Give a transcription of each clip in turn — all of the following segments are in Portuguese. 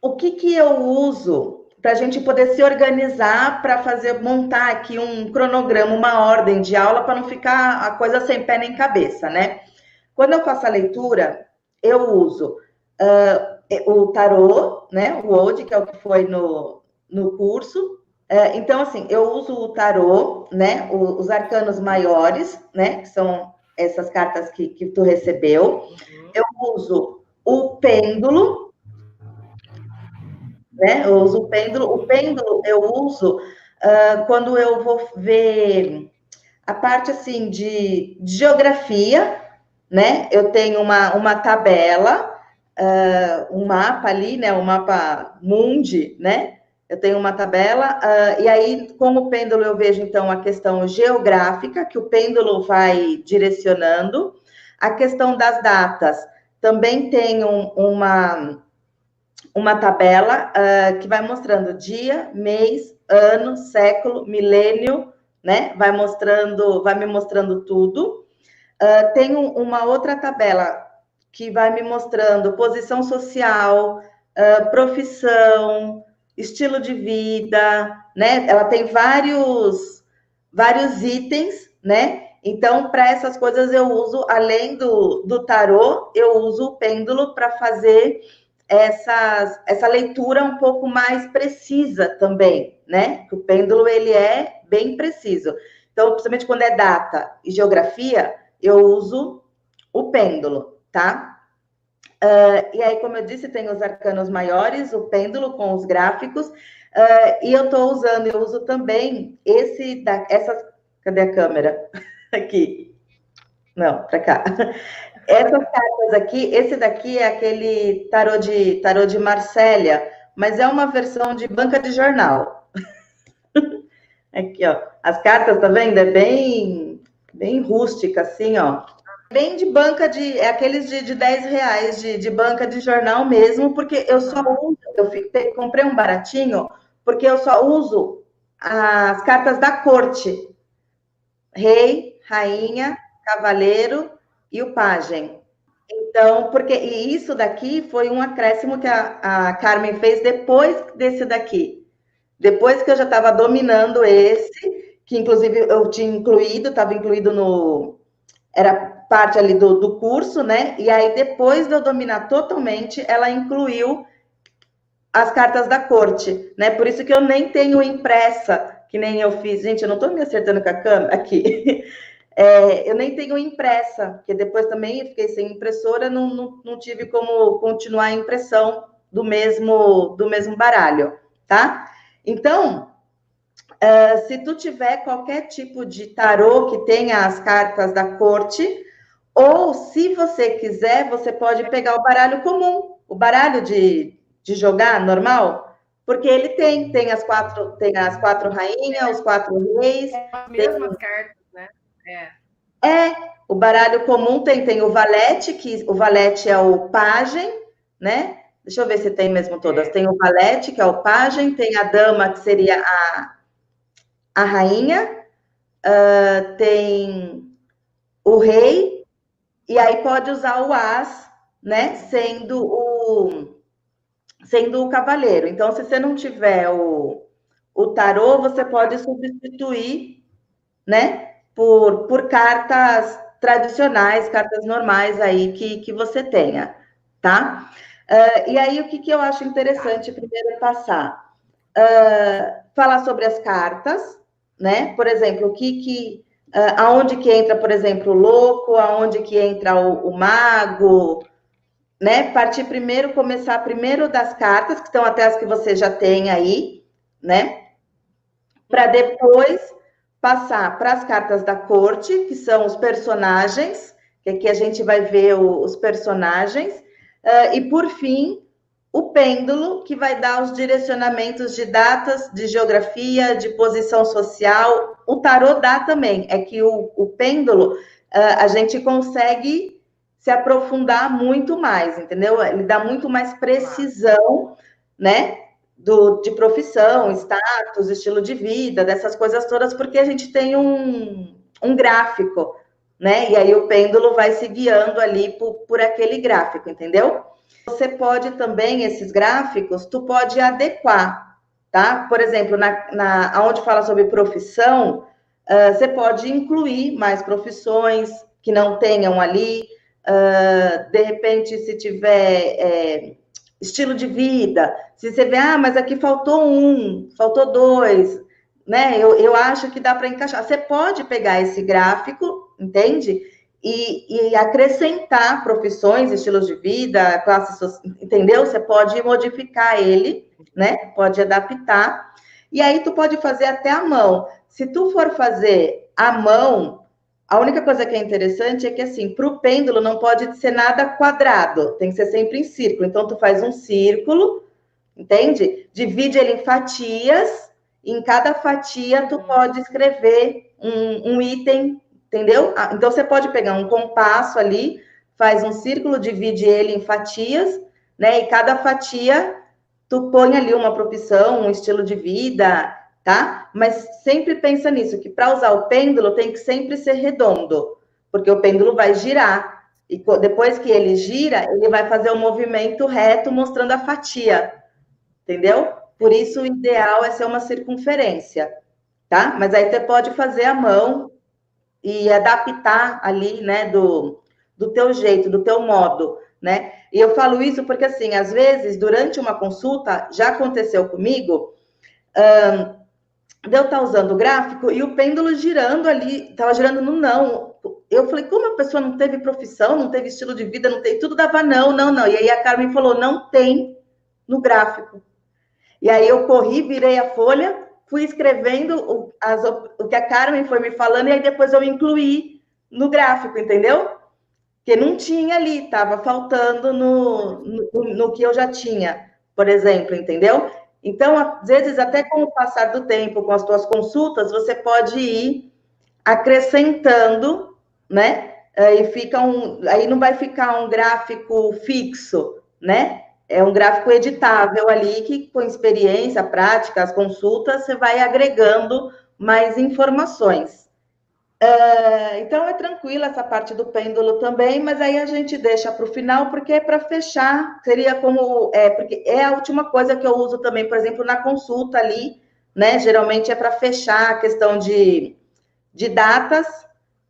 o que que eu uso para a gente poder se organizar para montar aqui um cronograma, uma ordem de aula para não ficar a coisa sem pé nem cabeça, né? Quando eu faço a leitura, eu uso o tarô, né? O Old, que é o que foi no curso. Então, assim, eu uso o tarô, né? Os arcanos maiores, né? Que são essas cartas que tu recebeu. Eu uso o pêndulo, né? Eu uso o pêndulo. O pêndulo eu uso quando eu vou ver a parte assim de geografia, né? Eu tenho uma tabela, um mapa ali, né? Um mapa mundi, né? Eu tenho uma tabela, e aí, com o pêndulo, eu vejo, então, a questão geográfica, que o pêndulo vai direcionando. A questão das datas, também tem uma tabela que vai mostrando dia, mês, ano, século, milênio, né? Vai me mostrando tudo. Tem uma outra tabela que vai me mostrando posição social, profissão, estilo de vida, né? Ela tem vários itens, né? Então, para essas coisas eu uso, além do tarô, eu uso o pêndulo para fazer essa leitura um pouco mais precisa também, né? O pêndulo, ele é bem preciso. Então, principalmente quando é data e geografia, eu uso o pêndulo, tá? E aí, como eu disse, tem os arcanos maiores, o pêndulo com os gráficos, e eu uso também essas, cadê a câmera? Aqui. Não, para cá. Essas cartas aqui, esse daqui é aquele tarô de Marsella, mas é uma versão de banca de jornal. Aqui, ó. As cartas, tá vendo? É bem rústica, assim, ó. Bem de banca é aqueles de R$ 10 de banca de jornal mesmo, porque eu só uso, comprei um baratinho, porque eu só uso as cartas da corte. Rei, rainha, cavaleiro e o pajem. Então, e isso daqui foi um acréscimo que a Carmen fez depois desse daqui. Depois que eu já estava dominando esse, que inclusive eu tinha incluído, estava incluído era parte ali do curso, né? E aí, depois de eu dominar totalmente, ela incluiu as cartas da corte, né? Por isso que eu nem tenho impressa, que nem eu fiz. Gente, eu não estou me acertando com a câmera aqui. Eu nem tenho impressa, porque depois também eu fiquei sem impressora, não tive como continuar a impressão do mesmo baralho, tá? Então, se tu tiver qualquer tipo de tarô que tenha as cartas da corte, ou se você quiser, você pode pegar o baralho comum, o baralho de jogar normal, porque ele tem as quatro rainhas, os 4 reis. As mesmas cartas, né? O baralho comum tem o valete, que o valete é o pajem, né? Deixa eu ver se tem mesmo todas. Tem o valete, que é o pajem, tem a dama, que seria a rainha, tem o rei, e aí pode usar o as, né? Sendo o cavaleiro. Então, se você não tiver o tarô, você pode substituir, né? Por cartas tradicionais, cartas normais aí que você tenha, tá? E aí, o que eu acho interessante primeiro passar? Falar sobre as cartas, né? Por exemplo, aonde que entra, por exemplo, o louco, aonde que entra o mago, né? Começar primeiro das cartas, que estão até as que você já tem aí, né? Para depois passar para as cartas da corte, que são os personagens, que aqui a gente vai ver os personagens, e por fim, o pêndulo, que vai dar os direcionamentos de datas, de geografia, de posição social. O tarô dá também, é que o pêndulo a gente consegue se aprofundar muito mais, entendeu? Ele dá muito mais precisão, né? De profissão, status, estilo de vida, dessas coisas todas, porque a gente tem um gráfico, né? E aí o pêndulo vai se guiando ali por aquele gráfico, entendeu? Você pode também, esses gráficos, tu pode adequar, tá? Por exemplo, onde fala sobre profissão, você pode incluir mais profissões que não tenham ali. De repente, se tiver estilo de vida, se você vê, mas aqui faltou faltou dois, né? Eu acho que dá para encaixar. Você pode pegar esse gráfico, entende? E acrescentar profissões, estilos de vida, classes, entendeu? Você pode modificar ele, né? Pode adaptar. E aí tu pode fazer até à mão. Se tu for fazer à mão, a única coisa que é interessante é que, assim, para o pêndulo não pode ser nada quadrado, tem que ser sempre em círculo. Então, tu faz um círculo, entende? Divide ele em fatias, e em cada fatia tu pode escrever um item, entendeu? Então, você pode pegar um compasso ali, faz um círculo, divide ele em fatias, né? E cada fatia tu põe ali uma profissão, um estilo de vida, tá? Mas sempre pensa nisso, que para usar o pêndulo tem que sempre ser redondo, porque o pêndulo vai girar, e depois que ele gira, ele vai fazer um movimento reto mostrando a fatia, entendeu? Por isso o ideal é ser uma circunferência, tá? Mas aí você pode fazer à mão e adaptar ali, né, do teu jeito, do teu modo, né? E eu falo isso porque, assim, às vezes, durante uma consulta, já aconteceu comigo, de eu estar usando o gráfico e o pêndulo girando ali, estava girando no não. Eu falei, como a pessoa não teve profissão, não teve estilo de vida, não tem, tudo dava não, não, não. E aí a Carmen falou, não tem no gráfico. E aí eu corri, virei a folha, fui escrevendo o que a Carmen foi me falando, e aí depois eu incluí no gráfico, entendeu? Porque não tinha ali, estava faltando no que eu já tinha, por exemplo, entendeu? Então, às vezes, até com o passar do tempo, com as tuas consultas, você pode ir acrescentando, né? Aí não vai ficar um gráfico fixo, né? É um gráfico editável ali que, com experiência, prática, as consultas, você vai agregando mais informações. Então é tranquila essa parte do pêndulo também, mas aí a gente deixa para o final, porque é para fechar, seria porque é a última coisa que eu uso também, por exemplo, na consulta ali, né? Geralmente é para fechar a questão de datas,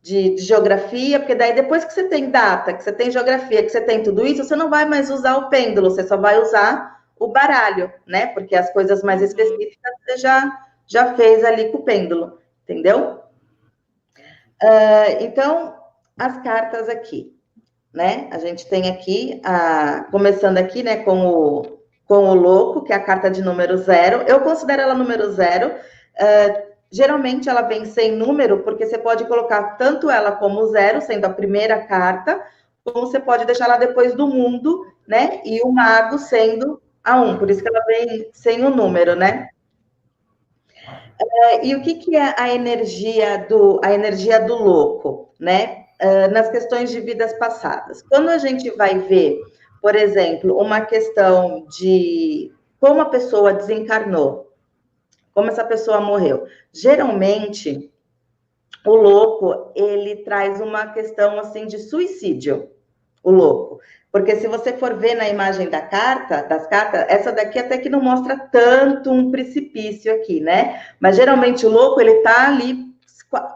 de geografia, porque daí depois que você tem data, que você tem geografia, que você tem tudo isso, você não vai mais usar o pêndulo, você só vai usar o baralho, né? Porque as coisas mais específicas você já fez ali com o pêndulo, entendeu? Então, as cartas aqui, né? A gente tem aqui, começando aqui, né, com o louco, que é a carta de número 0. Eu considero ela número 0. Geralmente ela vem sem número, porque você pode colocar tanto ela como 0, sendo a primeira carta, como você pode deixar ela depois do mundo, né? E o mago sendo a 1. Por isso que ela vem sem o número, né? E o que é a energia do louco, né? Nas questões de vidas passadas. Quando a gente vai ver, por exemplo, uma questão de como a pessoa desencarnou, como essa pessoa morreu, geralmente o louco ele traz uma questão assim de suicídio, o louco. Porque se você for ver na imagem das cartas, essa daqui até que não mostra tanto um precipício aqui, né? Mas geralmente o louco, ele tá ali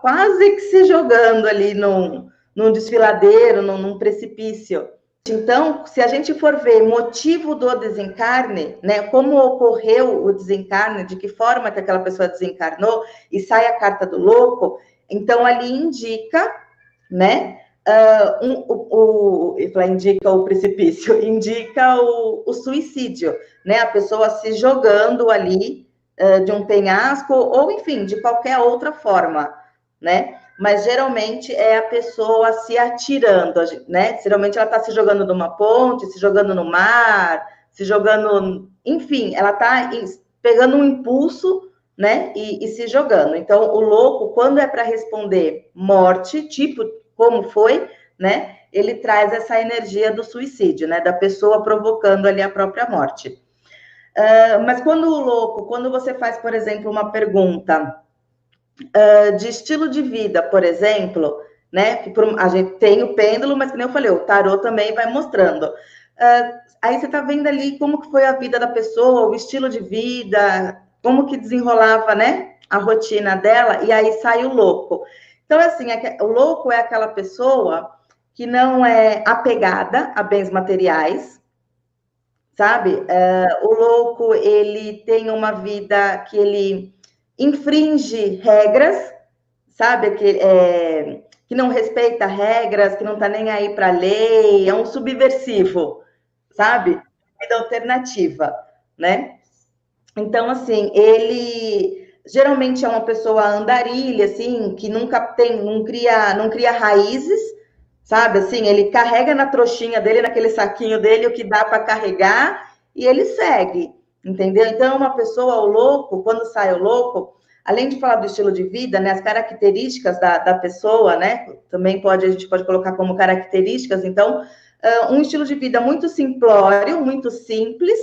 quase que se jogando ali num desfiladeiro, num precipício. Então, se a gente for ver motivo do desencarne, né? Como ocorreu o desencarne, de que forma que aquela pessoa desencarnou, e sai a carta do louco, então ali indica, né? Indica o precipício, indica o suicídio, né? A pessoa se jogando ali de um penhasco, ou enfim, de qualquer outra forma, né? Mas geralmente é a pessoa se atirando, né? Geralmente ela está se jogando numa ponte, se jogando no mar, se jogando, enfim, ela está pegando um impulso, né? E se jogando. Então, o louco, quando é para responder morte, tipo como foi, né? Ele traz essa energia do suicídio, né? Da pessoa provocando ali a própria morte. Mas quando você faz, por exemplo, uma pergunta de estilo de vida, por exemplo, né? Que a gente tem o pêndulo, mas que nem eu falei, o tarô também vai mostrando. Aí você está vendo ali como que foi a vida da pessoa, o estilo de vida, como que desenrolava, né, a rotina dela, e aí sai o louco. Então, assim, o louco é aquela pessoa que não é apegada a bens materiais, sabe? O louco, ele tem uma vida que ele infringe regras, sabe? Que não respeita regras, que não está nem aí para a lei, é um subversivo, sabe? Vida alternativa, né? Então, assim, ele geralmente é uma pessoa andarilha, assim, que não cria raízes, sabe? Assim, ele carrega na trouxinha dele, naquele saquinho dele, o que dá para carregar, e ele segue, entendeu? Então, uma pessoa, o louco, quando sai o louco, além de falar do estilo de vida, né, as características da pessoa, né, também a gente pode colocar como características, então, um estilo de vida muito simplório, muito simples,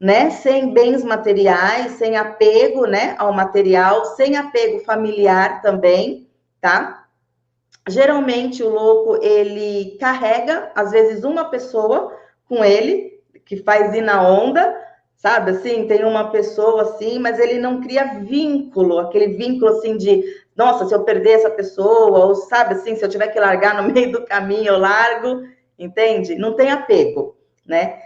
né, sem bens materiais, sem apego, né, ao material, sem apego familiar também, tá? Geralmente o louco, ele carrega, às vezes, uma pessoa com ele, que faz ir na onda, sabe, assim, tem uma pessoa assim, mas ele não cria vínculo, aquele vínculo assim de, nossa, se eu perder essa pessoa, ou sabe, assim, se eu tiver que largar no meio do caminho, eu largo, entende? Não tem apego, né?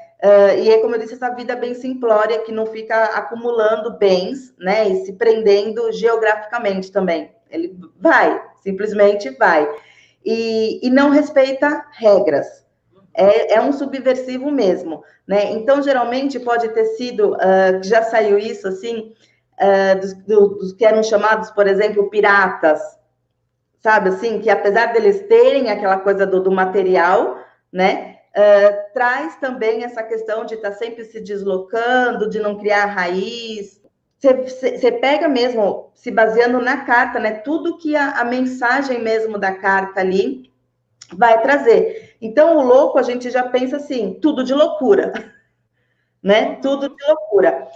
E é, como eu disse, essa vida bem simplória, que não fica acumulando bens, né, e se prendendo geograficamente também. Ele vai, simplesmente vai. E não respeita regras. É um subversivo mesmo, né? Então, geralmente, pode ter sido, já saiu isso, assim, dos que eram chamados, por exemplo, piratas, sabe, assim, que apesar deles terem aquela coisa do material, né, traz também essa questão de estar sempre se deslocando, de não criar raiz. Você pega mesmo, se baseando na carta, né, tudo que a mensagem mesmo da carta ali vai trazer. Então, o louco, a gente já pensa assim, tudo de loucura, né, tudo de loucura.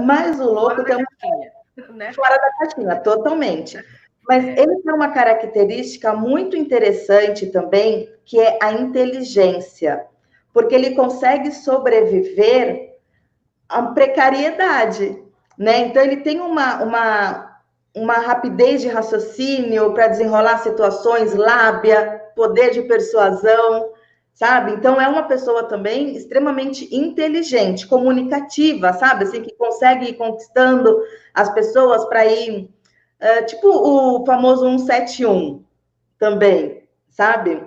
Mas o louco tem fora da caixinha, totalmente. Mas ele tem uma característica muito interessante também, que é a inteligência, porque ele consegue sobreviver à precariedade, né? Então, ele tem uma rapidez de raciocínio para desenrolar situações, lábia, poder de persuasão, sabe? Então, é uma pessoa também extremamente inteligente, comunicativa, sabe? Assim, que consegue ir conquistando as pessoas para ir, tipo o famoso 171 também, sabe?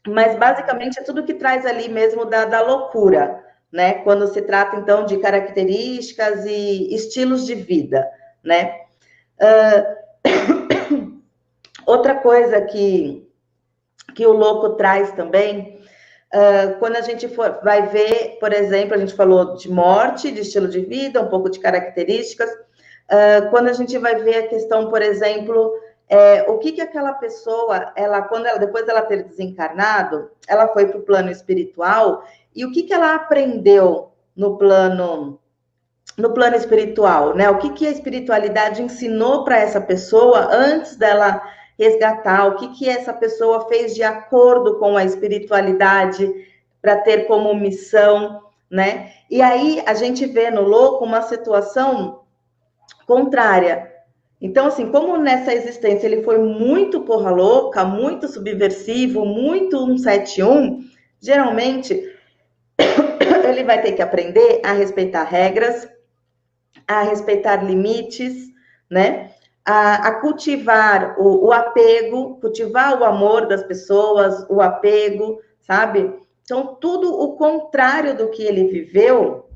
Mas, basicamente, é tudo que traz ali mesmo da loucura, né? Quando se trata, então, de características e estilos de vida, né? Outra coisa que o louco traz também, quando a gente vai ver, por exemplo, a gente falou de morte, de estilo de vida, um pouco de características, quando a gente vai ver a questão, por exemplo, o que aquela pessoa, depois dela ter desencarnado, ela foi para o plano espiritual, e o que ela aprendeu no plano espiritual, né? O que a espiritualidade ensinou para essa pessoa antes dela resgatar, o que essa pessoa fez de acordo com a espiritualidade para ter como missão, né? E aí a gente vê no louco uma situação contrária. Então, assim, como nessa existência ele foi muito porra louca, muito subversivo, muito 171, geralmente ele vai ter que aprender a respeitar regras, a respeitar limites, né? A cultivar o apego, cultivar o amor das pessoas, o apego, sabe? Então, tudo o contrário do que ele viveu,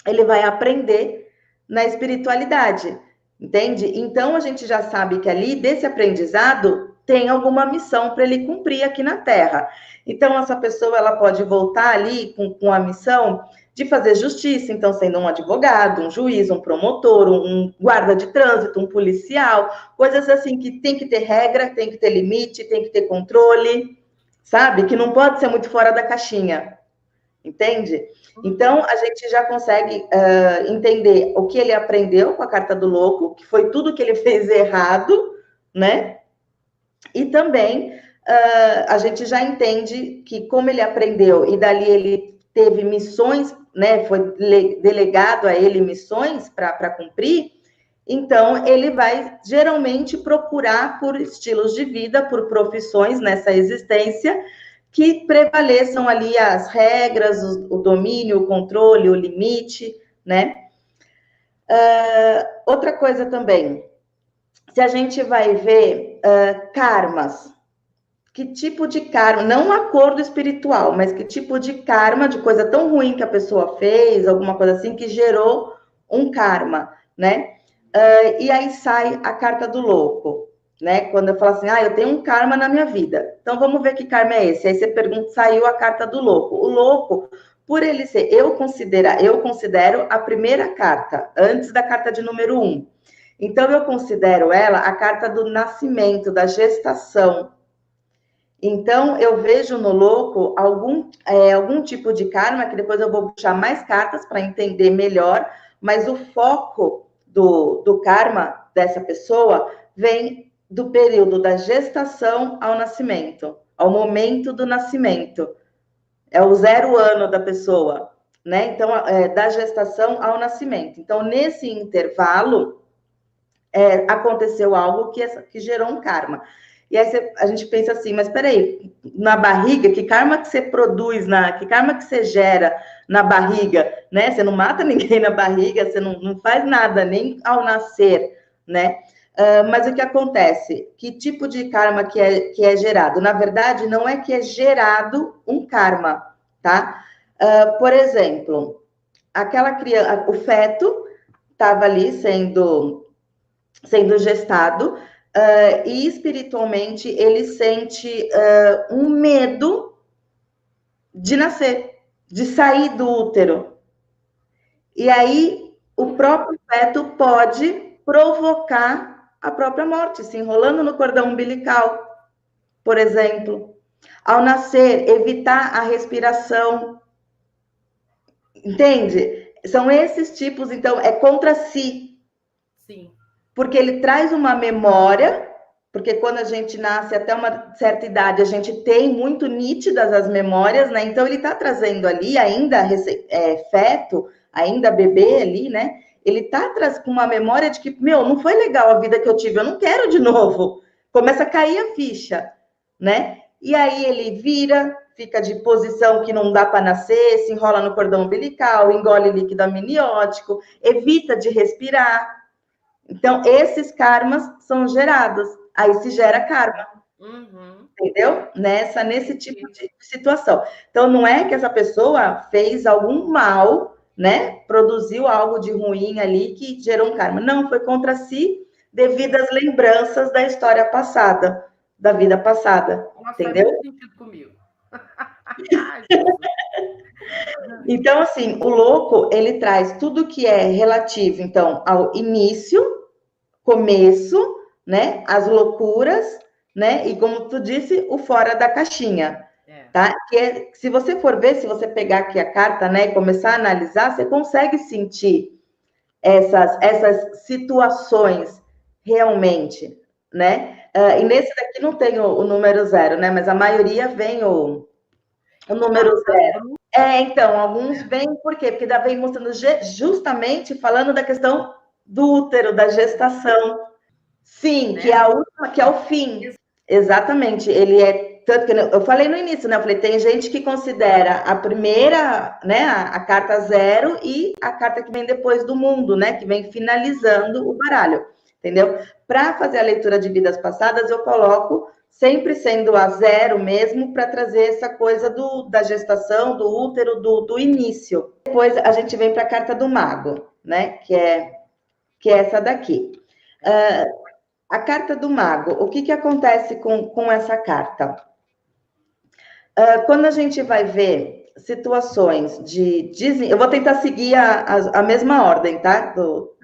ele vai aprender na espiritualidade, entende? Então, a gente já sabe que ali, desse aprendizado, tem alguma missão para ele cumprir aqui na Terra. Então, essa pessoa, ela pode voltar ali com a missão de fazer justiça, então, sendo um advogado, um juiz, um promotor, um guarda de trânsito, um policial, coisas assim que tem que ter regra, tem que ter limite, tem que ter controle, sabe? Que não pode ser muito fora da caixinha, entende? Então, a gente já consegue entender o que ele aprendeu com a carta do louco, que foi tudo que ele fez errado, né? E também a gente já entende que como ele aprendeu e dali ele teve missões, né, foi delegado a ele missões para cumprir, então ele vai geralmente procurar por estilos de vida, por profissões nessa existência, que prevaleçam ali as regras, o domínio, o controle, o limite, né? Outra coisa também, se a gente vai ver karmas, que tipo de karma, não um acordo espiritual, mas que tipo de karma, de coisa tão ruim que a pessoa fez, alguma coisa assim, que gerou um karma, né? E aí sai a carta do louco, né? Quando eu falo assim, eu tenho um karma na minha vida. Então vamos ver que karma é esse. Aí você pergunta, saiu a carta do louco. O louco, por ele ser, eu considero a primeira carta, antes da carta de número 1. Então eu considero ela a carta do nascimento, da gestação. Então, eu vejo no louco algum tipo de karma, que depois eu vou puxar mais cartas para entender melhor, mas o foco do karma dessa pessoa vem do período da gestação ao nascimento, ao momento do nascimento. É o 0 ano da pessoa, né? Então, da gestação ao nascimento. Então, nesse intervalo, aconteceu algo que gerou um karma. E aí a gente pensa assim, mas peraí, na barriga, que karma que você produz, que karma que você gera na barriga, né? Você não mata ninguém na barriga, você não faz nada, nem ao nascer, né? Mas o que acontece? Que tipo de karma que é gerado? Na verdade, não é que é gerado um karma, tá? Por exemplo, aquela criança, o feto estava ali sendo gestado, e espiritualmente ele sente um medo de nascer, de sair do útero. E aí o próprio feto pode provocar a própria morte, se enrolando no cordão umbilical, por exemplo. Ao nascer, evitar a respiração. Entende? São esses tipos, então, é contra si. Sim. Porque ele traz uma memória, porque quando a gente nasce até uma certa idade, a gente tem muito nítidas as memórias, né? Então ele está trazendo ali, ainda feto, ainda bebê ali, né? Ele está com uma memória de que, não foi legal a vida que eu tive, eu não quero de novo. Começa a cair a ficha, né? E aí ele vira, fica de posição que não dá para nascer, se enrola no cordão umbilical, engole líquido amniótico, evita de respirar. Então, esses karmas são gerados. Aí se gera karma. Uhum. Entendeu? Nesse tipo de situação. Então, não é que essa pessoa fez algum mal, né? Produziu algo de ruim ali que gerou um karma. Não, foi contra si devido às lembranças da história passada, da vida passada. Nossa, entendeu? Faz muito sentido comigo. Então, assim, o louco, ele traz tudo que é relativo, então, ao início, começo, né? As loucuras, né? E como tu disse, o fora da caixinha, tá? Que se você for ver, se você pegar aqui a carta, né, e começar a analisar, você consegue sentir essas situações realmente, né? E nesse daqui não tem o número 0, né? Mas a maioria vem o número 0. Então, alguns vêm, por quê? Porque vem mostrando justamente falando da questão do útero, da gestação. Sim, que é a última, que é o fim. Exatamente. Ele é. Tanto que eu falei no início, né? Eu falei, tem gente que considera a primeira, né? A carta 0 e a carta que vem depois do mundo, né? Que vem finalizando o baralho. Entendeu? Para fazer a leitura de vidas passadas, eu coloco sempre sendo a 0 mesmo, para trazer essa coisa da gestação, do útero, do início. Depois a gente vem para a carta do mago, né? Que é essa daqui. A carta do mago, o que acontece com essa carta? Quando a gente vai ver situações eu vou tentar seguir a mesma ordem, tá?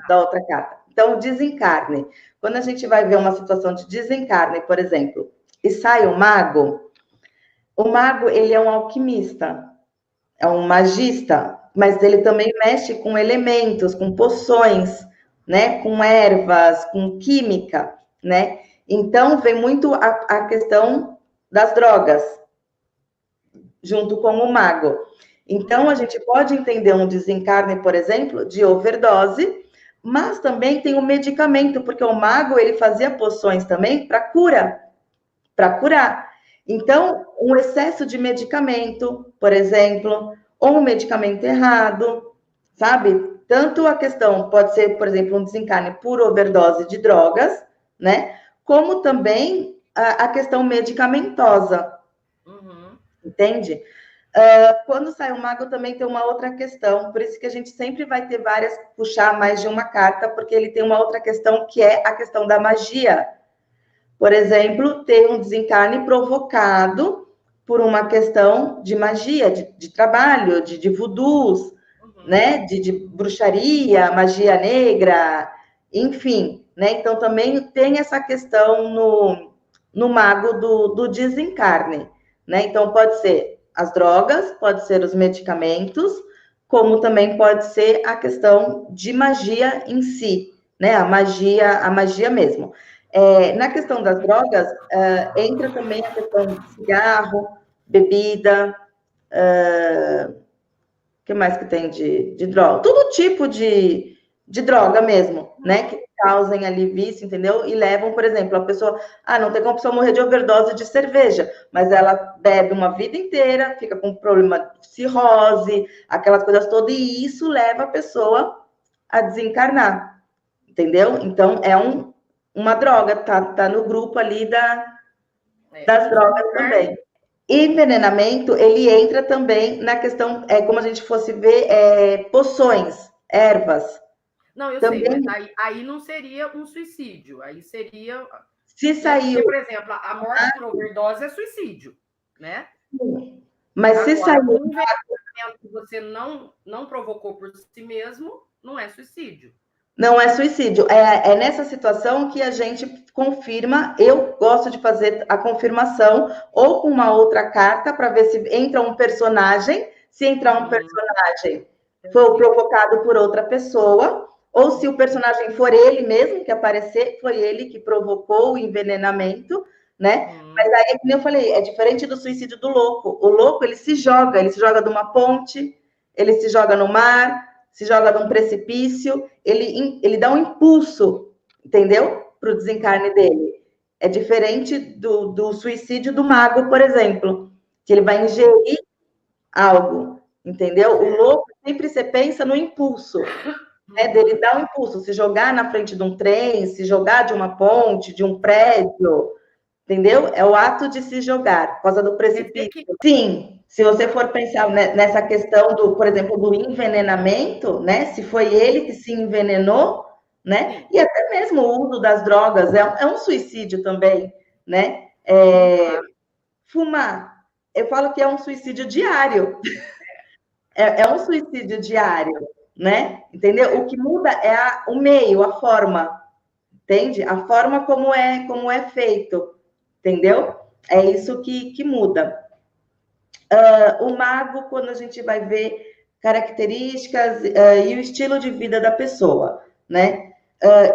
Da outra carta. Então, desencarne. Quando a gente vai ver uma situação de desencarne, por exemplo, e sai o mago, ele é um alquimista, é um magista, mas ele também mexe com elementos, com poções, né? Com ervas, com química, né? Então, vem muito a questão das drogas, junto com o mago. Então, a gente pode entender um desencarne, por exemplo, de overdose, mas também tem o medicamento, porque o mago, ele fazia poções também para curar. Então, um excesso de medicamento, por exemplo, ou um medicamento errado, sabe? Tanto a questão pode ser, por exemplo, um desencarne por overdose de drogas, né? Como também a questão medicamentosa, entende? Quando sai o mago também tem uma outra questão, por isso que a gente sempre vai ter várias, puxar mais de uma carta, porque ele tem uma outra questão que é a questão da magia. Por exemplo, ter um desencarne provocado por uma questão de magia, de trabalho, de voodoos, né? De bruxaria, magia negra, enfim, né? Então também tem essa questão no mago do desencarne, né? Então pode ser as drogas, pode ser os medicamentos, como também pode ser a questão de magia em si, né? A magia mesmo. Na questão das drogas, entra também a questão de cigarro, bebida, o que mais que tem de droga? Todo tipo de droga mesmo, né? Que causem ali vício, entendeu? E levam, por exemplo, a pessoa, não tem como a pessoa morrer de overdose de cerveja, mas ela bebe uma vida inteira, fica com problema de cirrose, aquelas coisas todas, e isso leva a pessoa a desencarnar, entendeu? Então, é uma droga, tá no grupo ali das drogas também. Envenenamento, ele entra também na questão, como a gente fosse ver, poções, ervas. Não, eu também sei, mas aí não seria um suicídio, aí seria... Se saiu... Porque, por exemplo, a morte por overdose é suicídio, né? Sim. Mas agora, se saiu... Um envenenamento que você não provocou por si mesmo, não é suicídio. Não é suicídio. É nessa situação que a gente confirma. Eu gosto de fazer a confirmação ou com uma outra carta para ver se entra um personagem. Se entrar um personagem foi provocado por outra pessoa, ou se o personagem for ele mesmo que aparecer, foi ele que provocou o envenenamento, né? Mas aí, como eu falei, é diferente do suicídio do louco. O louco, ele se joga de uma ponte, ele se joga no mar, se joga num precipício, ele dá um impulso, entendeu? Para o desencarne dele. É diferente do suicídio do mago, por exemplo, que ele vai ingerir algo, entendeu? O louco, sempre você pensa no impulso, né? Dele dar um impulso, se jogar na frente de um trem, se jogar de uma ponte, de um prédio, entendeu? É o ato de se jogar, por causa do precipício. Sim, se você for pensar nessa questão por exemplo, do envenenamento, né? Se foi ele que se envenenou, né? E até mesmo o uso das drogas é um suicídio também, né? Fumar, eu falo que é um suicídio diário. É um suicídio diário, né? Entendeu? O que muda é o meio, a forma, entende? A forma como é feito, entendeu? É isso que muda. O mago, quando a gente vai ver características e o estilo de vida da pessoa, né?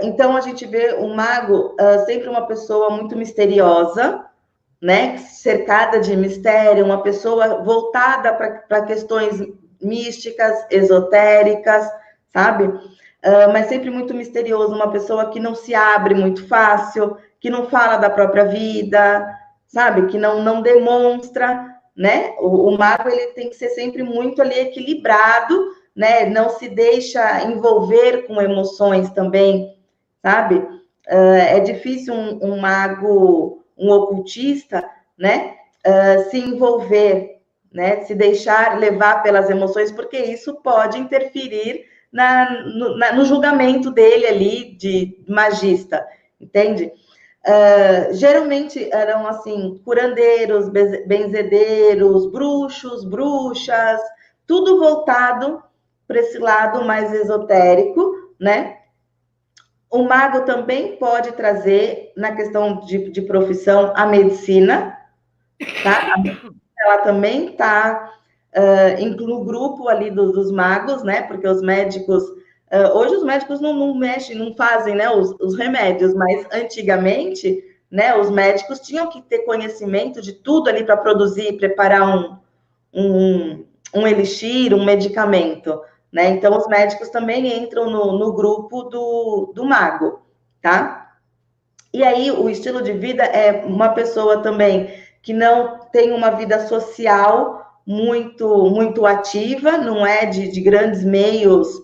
Então, a gente vê o mago sempre uma pessoa muito misteriosa, né? Cercada de mistério, uma pessoa voltada para questões místicas, esotéricas, sabe? Mas sempre muito misterioso, uma pessoa que não se abre muito fácil, que não fala da própria vida, sabe? Que não demonstra, né? O mago, ele tem que ser sempre muito ali equilibrado, né? Não se deixa envolver com emoções também, sabe? É difícil um mago, um ocultista, né? Se envolver, né? Se deixar levar pelas emoções, porque isso pode interferir no julgamento dele ali de magista, entende? Geralmente eram assim, curandeiros, benzedeiros, bruxos, bruxas, tudo voltado para esse lado mais esotérico, né? O mago também pode trazer, na questão de profissão, a medicina, tá? A medicina, ela também está, inclui o grupo ali dos magos, né? Porque os médicos, hoje os médicos não mexem, não fazem, né? Os remédios, mas antigamente né? Os médicos tinham que ter conhecimento de tudo ali para produzir, preparar um elixir, um medicamento, né? Então, os médicos também entram no grupo do mago, tá? E aí, o estilo de vida é uma pessoa também que não tem uma vida social muito ativa, não é de grandes meios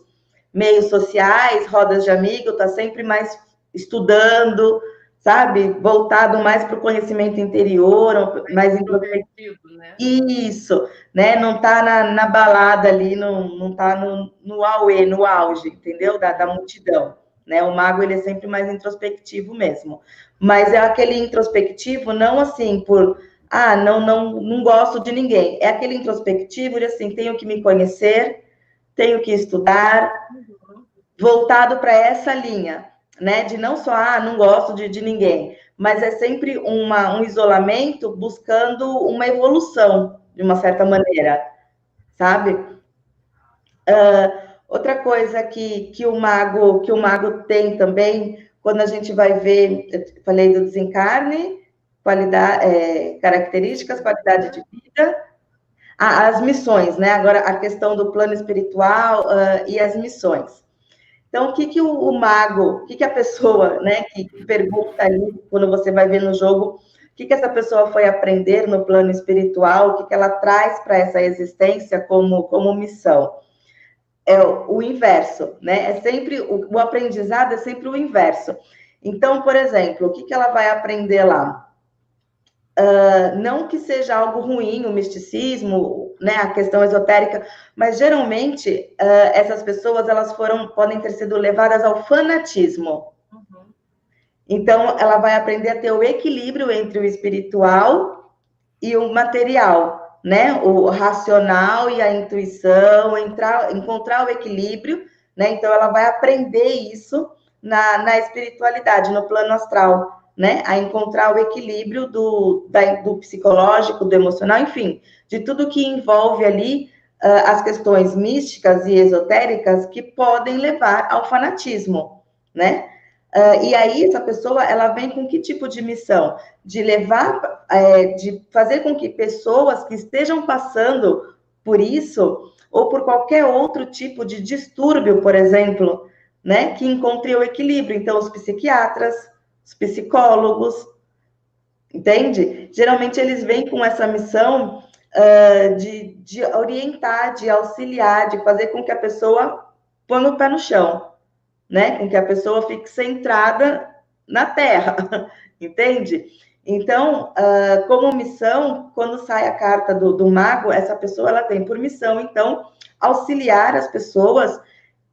sociais, rodas de amigo, tá sempre mais estudando, sabe? Voltado mais para o conhecimento interior, mais introvertido, né? Isso, né? Não tá na balada ali, não tá no auê, no auge, entendeu? Da multidão, né? O mago, ele é sempre mais introspectivo mesmo. Mas é aquele introspectivo não assim não gosto de ninguém. É aquele introspectivo de assim, tenho que me conhecer, tenho que estudar, voltado para essa linha, né? De não só, não gosto de ninguém, mas é sempre um isolamento buscando uma evolução, de uma certa maneira, sabe? Outra coisa que o mago tem também, quando a gente vai ver, eu falei do desencarne, características, qualidade de vida, as missões, né? Agora, a questão do plano espiritual e as missões. Então, o que o mago, o que a pessoa, né, que pergunta ali, quando você vai ver no jogo, o que essa pessoa foi aprender no plano espiritual, o que ela traz para essa existência como missão? É o inverso, né? É sempre, o aprendizado é sempre o inverso. Então, por exemplo, o que ela vai aprender lá? Não que seja algo ruim, o misticismo, né, a questão esotérica, mas geralmente essas pessoas podem ter sido levadas ao fanatismo. Uhum. Então, ela vai aprender a ter o equilíbrio entre o espiritual e o material, né? O racional e a intuição, encontrar o equilíbrio, né? Então, ela vai aprender isso na espiritualidade, no plano astral, né? A encontrar o equilíbrio do psicológico, do emocional, enfim, de tudo que envolve ali as questões místicas e esotéricas que podem levar ao fanatismo, né? E aí, essa pessoa, ela vem com que tipo de missão? De levar, de fazer com que pessoas que estejam passando por isso, ou por qualquer outro tipo de distúrbio, por exemplo, né, que encontrem o equilíbrio. Então, os psiquiatras, os psicólogos, entende? Geralmente, eles vêm com essa missão de orientar, de auxiliar, de fazer com que a pessoa ponha o pé no chão, né? Com que a pessoa fique centrada na Terra, entende? Então, como missão, quando sai a carta do mago, essa pessoa ela tem por missão, então, auxiliar as pessoas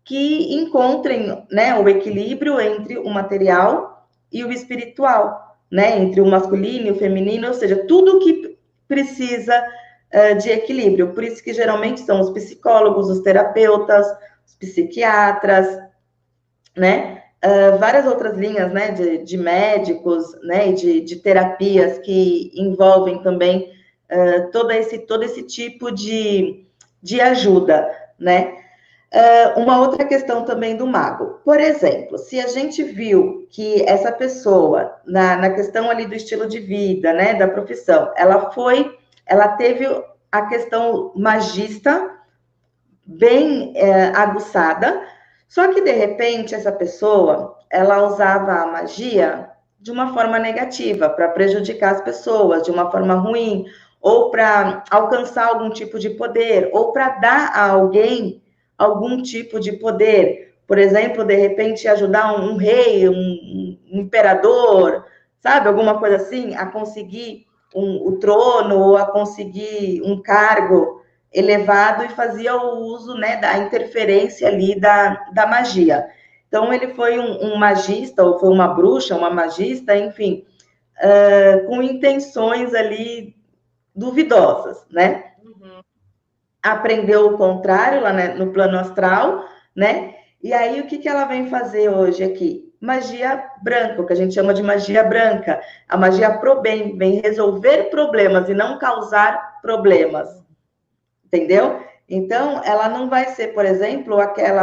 que encontrem, né, o equilíbrio entre o material e o espiritual, né? Entre o masculino e o feminino, ou seja, tudo que precisa de equilíbrio. Por isso que geralmente são os psicólogos, os terapeutas, os psiquiatras, né? Várias outras linhas, né, de médicos, né, e de terapias que envolvem também todo esse tipo de ajuda, né? Uma outra questão também do mago. Por exemplo, se a gente viu que essa pessoa, na questão ali do estilo de vida, né, da profissão, ela teve a questão magista bem aguçada, só que, de repente, essa pessoa, ela usava a magia de uma forma negativa, para prejudicar as pessoas, de uma forma ruim, ou para alcançar algum tipo de poder, ou para dar a alguém algum tipo de poder. Por exemplo, de repente, ajudar um rei, um imperador, sabe? Alguma coisa assim, a conseguir o trono, ou a conseguir um cargo elevado, e fazia o uso, né, da interferência ali da magia. Então, ele foi um magista, ou foi uma bruxa, uma magista, enfim, com intenções ali duvidosas, né? Uhum. Aprendeu o contrário lá, né, no plano astral, né? E aí, o que ela vem fazer hoje aqui? Magia branca, o que a gente chama de magia branca. A magia pro bem, vem resolver problemas e não causar problemas. Entendeu? Então, ela não vai ser, por exemplo,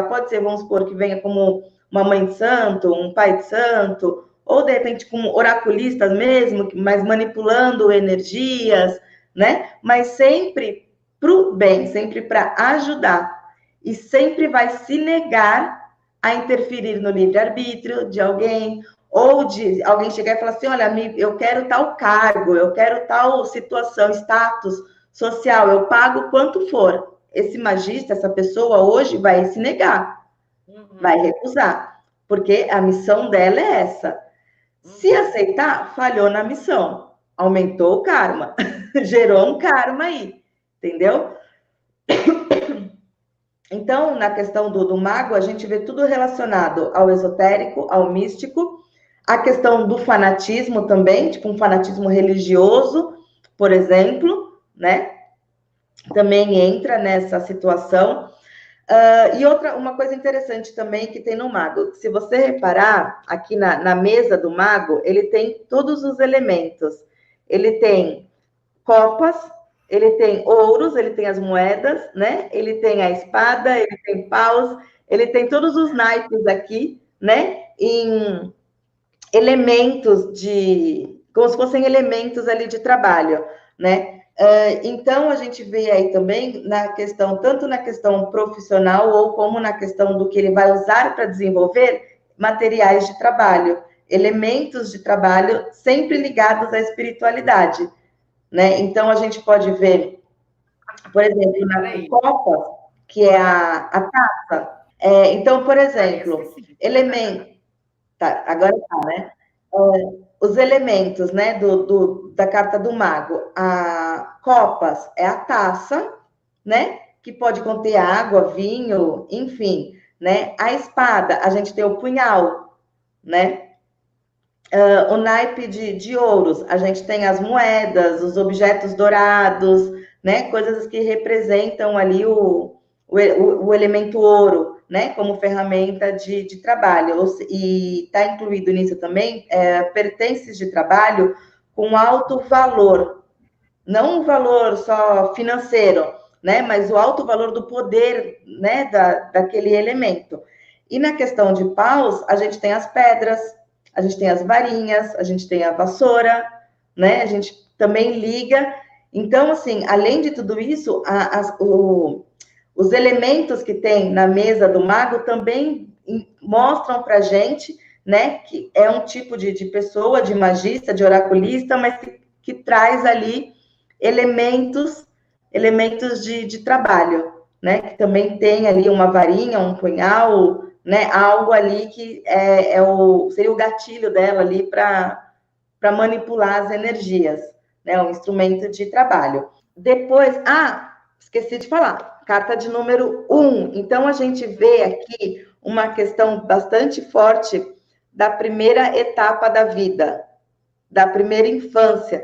pode ser, vamos supor, que venha como uma mãe de santo, um pai de santo, ou de repente com oraculistas mesmo, mas manipulando energias, né? Mas sempre para o bem, sempre para ajudar. E sempre vai se negar a interferir no livre-arbítrio de alguém, ou de alguém chegar e falar assim, olha, eu quero tal cargo, eu quero tal situação, status social, eu pago quanto for. Esse magista, essa pessoa hoje vai se negar, vai recusar, porque a missão dela é essa. Se aceitar, falhou na missão, aumentou o karma, gerou um karma aí, entendeu? Então, na questão do mago, a gente vê tudo relacionado ao esotérico, ao místico, a questão do fanatismo também, tipo um fanatismo religioso, por exemplo, né? Também entra nessa situação. E uma coisa interessante também que tem no mago, se você reparar aqui na mesa do mago, ele tem todos os elementos. Ele tem copas, ele tem ouros, ele tem as moedas, né? Ele tem a espada, ele tem paus, ele tem todos os naipes aqui, né? Em elementos como se fossem elementos ali de trabalho, né? Então, a gente vê aí também na questão, tanto na questão profissional ou como na questão do que ele vai usar para desenvolver materiais de trabalho, elementos de trabalho sempre ligados à espiritualidade, né? Então, a gente pode ver, por exemplo, na copa, que é a taça. Então, por exemplo, elemento... Tá, agora tá, né? Os elementos, né, da carta do mago. A copas é a taça, né? Que pode conter água, vinho, enfim, né? A espada, a gente tem o punhal, né? O naipe de ouros, a gente tem as moedas, os objetos dourados, né? Coisas que representam ali o elemento ouro, né? Como ferramenta de trabalho. E está incluído nisso também pertences de trabalho com alto valor, não um valor só financeiro, né? Mas o alto valor do poder, né? Daquele elemento. E na questão de paus, a gente tem as pedras, a gente tem as varinhas, a gente tem a vassoura, né? A gente também liga. Então, assim, além de tudo isso, os elementos que tem na mesa do mago também mostram para a gente, né, que é um tipo de pessoa, de magista, de oraculista, mas que traz ali elementos de trabalho, né? Que também tem ali uma varinha, um punhal, né? Algo ali que seria o gatilho dela ali para manipular as energias, né? Um instrumento de trabalho. Depois, esqueci de falar, carta de número 1. Então, a gente vê aqui uma questão bastante forte da primeira etapa da vida, da primeira infância,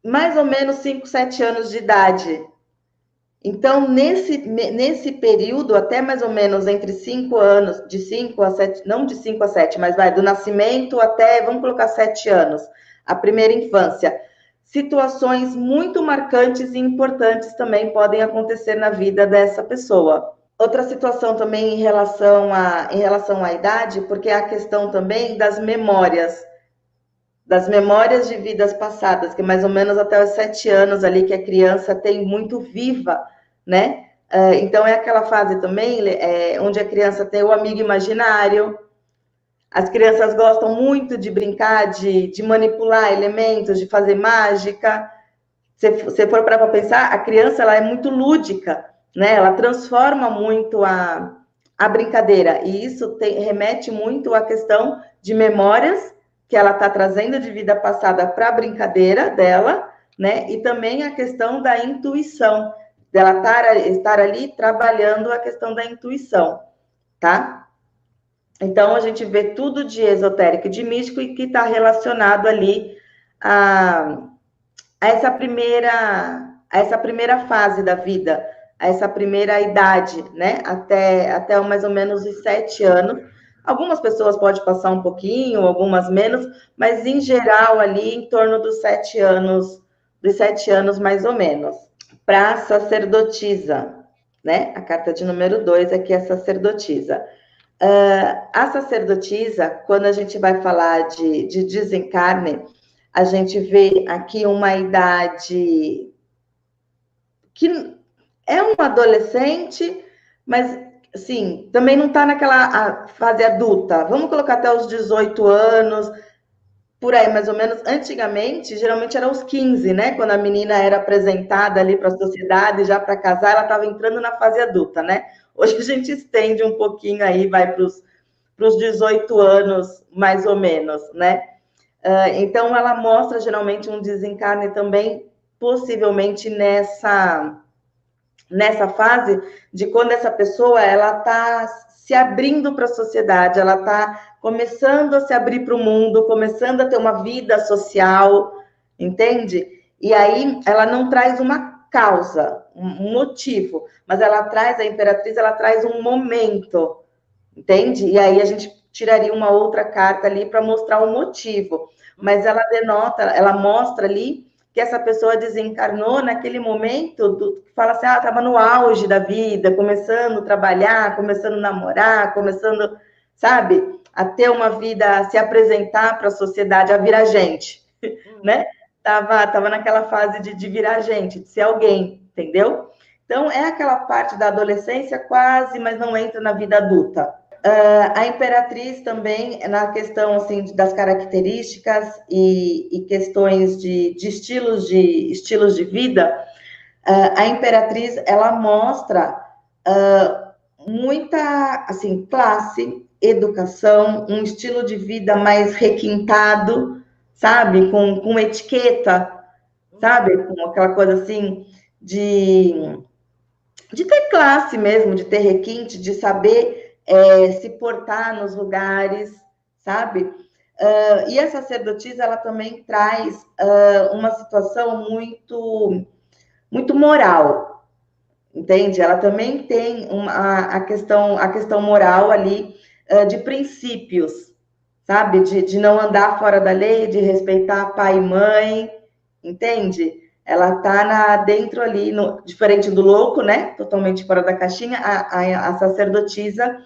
mais ou menos 5, 7 anos de idade. Então, nesse período, até mais ou menos entre 5 anos, de 5 a 7, não de 5 a 7, mas do nascimento até, vamos colocar 7 anos, a primeira infância. Situações muito marcantes e importantes também podem acontecer na vida dessa pessoa. Outra situação também em relação à idade, porque é a questão também das memórias de vidas passadas, que é mais ou menos até os 7 anos ali que a criança tem muito viva, né? Então, é aquela fase também onde a criança tem o amigo imaginário. As crianças gostam muito de brincar, de manipular elementos, de fazer mágica. Se você for para pensar, a criança ela é muito lúdica, né? Ela transforma muito a brincadeira. E isso remete muito à questão de memórias que ela está trazendo de vida passada para a brincadeira dela, né? E também a questão da intuição, dela estar ali trabalhando a questão da intuição, tá? Então, a gente vê tudo de esotérico e de místico e que está relacionado ali a essa primeira fase da vida, a essa primeira idade, né? Até mais ou menos os 7 anos. Algumas pessoas podem passar um pouquinho, algumas menos, mas em geral ali em torno dos 7 anos mais ou menos. Para a sacerdotisa, né? A carta de número 2 aqui é a sacerdotisa. A sacerdotisa, quando a gente vai falar de desencarne, a gente vê aqui uma idade que é um adolescente, mas, assim, também não está naquela fase adulta. Vamos colocar até os 18 anos, por aí, mais ou menos. Antigamente, geralmente era os 15, né? Quando a menina era apresentada ali para a sociedade, já para casar, ela estava entrando na fase adulta, né? Hoje a gente estende um pouquinho aí, vai para os 18 anos, mais ou menos, né? Então, ela mostra geralmente um desencarne também, possivelmente nessa fase de quando essa pessoa ela está se abrindo para a sociedade, ela está começando a se abrir para o mundo, começando a ter uma vida social, entende? E aí ela não traz uma causa, um motivo, mas ela traz, a imperatriz, ela traz um momento, entende? E aí a gente tiraria uma outra carta ali para mostrar o motivo, mas ela denota, ela mostra ali que essa pessoa desencarnou naquele momento, fala assim, estava no auge da vida, começando a trabalhar, começando a namorar, começando, sabe, a ter uma vida, a se apresentar para a sociedade, a virar gente, né? Tava naquela fase de virar gente, de ser alguém, entendeu? Então, é aquela parte da adolescência quase, mas não entra na vida adulta. A imperatriz também, na questão assim, das características e questões de estilos de vida, a imperatriz, ela mostra muita assim, classe, educação, um estilo de vida mais requintado, sabe? Com etiqueta, sabe? Com aquela coisa assim de ter classe mesmo, de ter requinte, de saber se portar nos lugares, sabe? E a sacerdotisa, ela também traz uma situação muito, muito moral, entende? Ela também tem a questão moral ali de princípios, sabe? De não andar fora da lei, de respeitar pai e mãe, entende? Ela tá dentro ali, diferente do louco, né? Totalmente fora da caixinha. A sacerdotisa,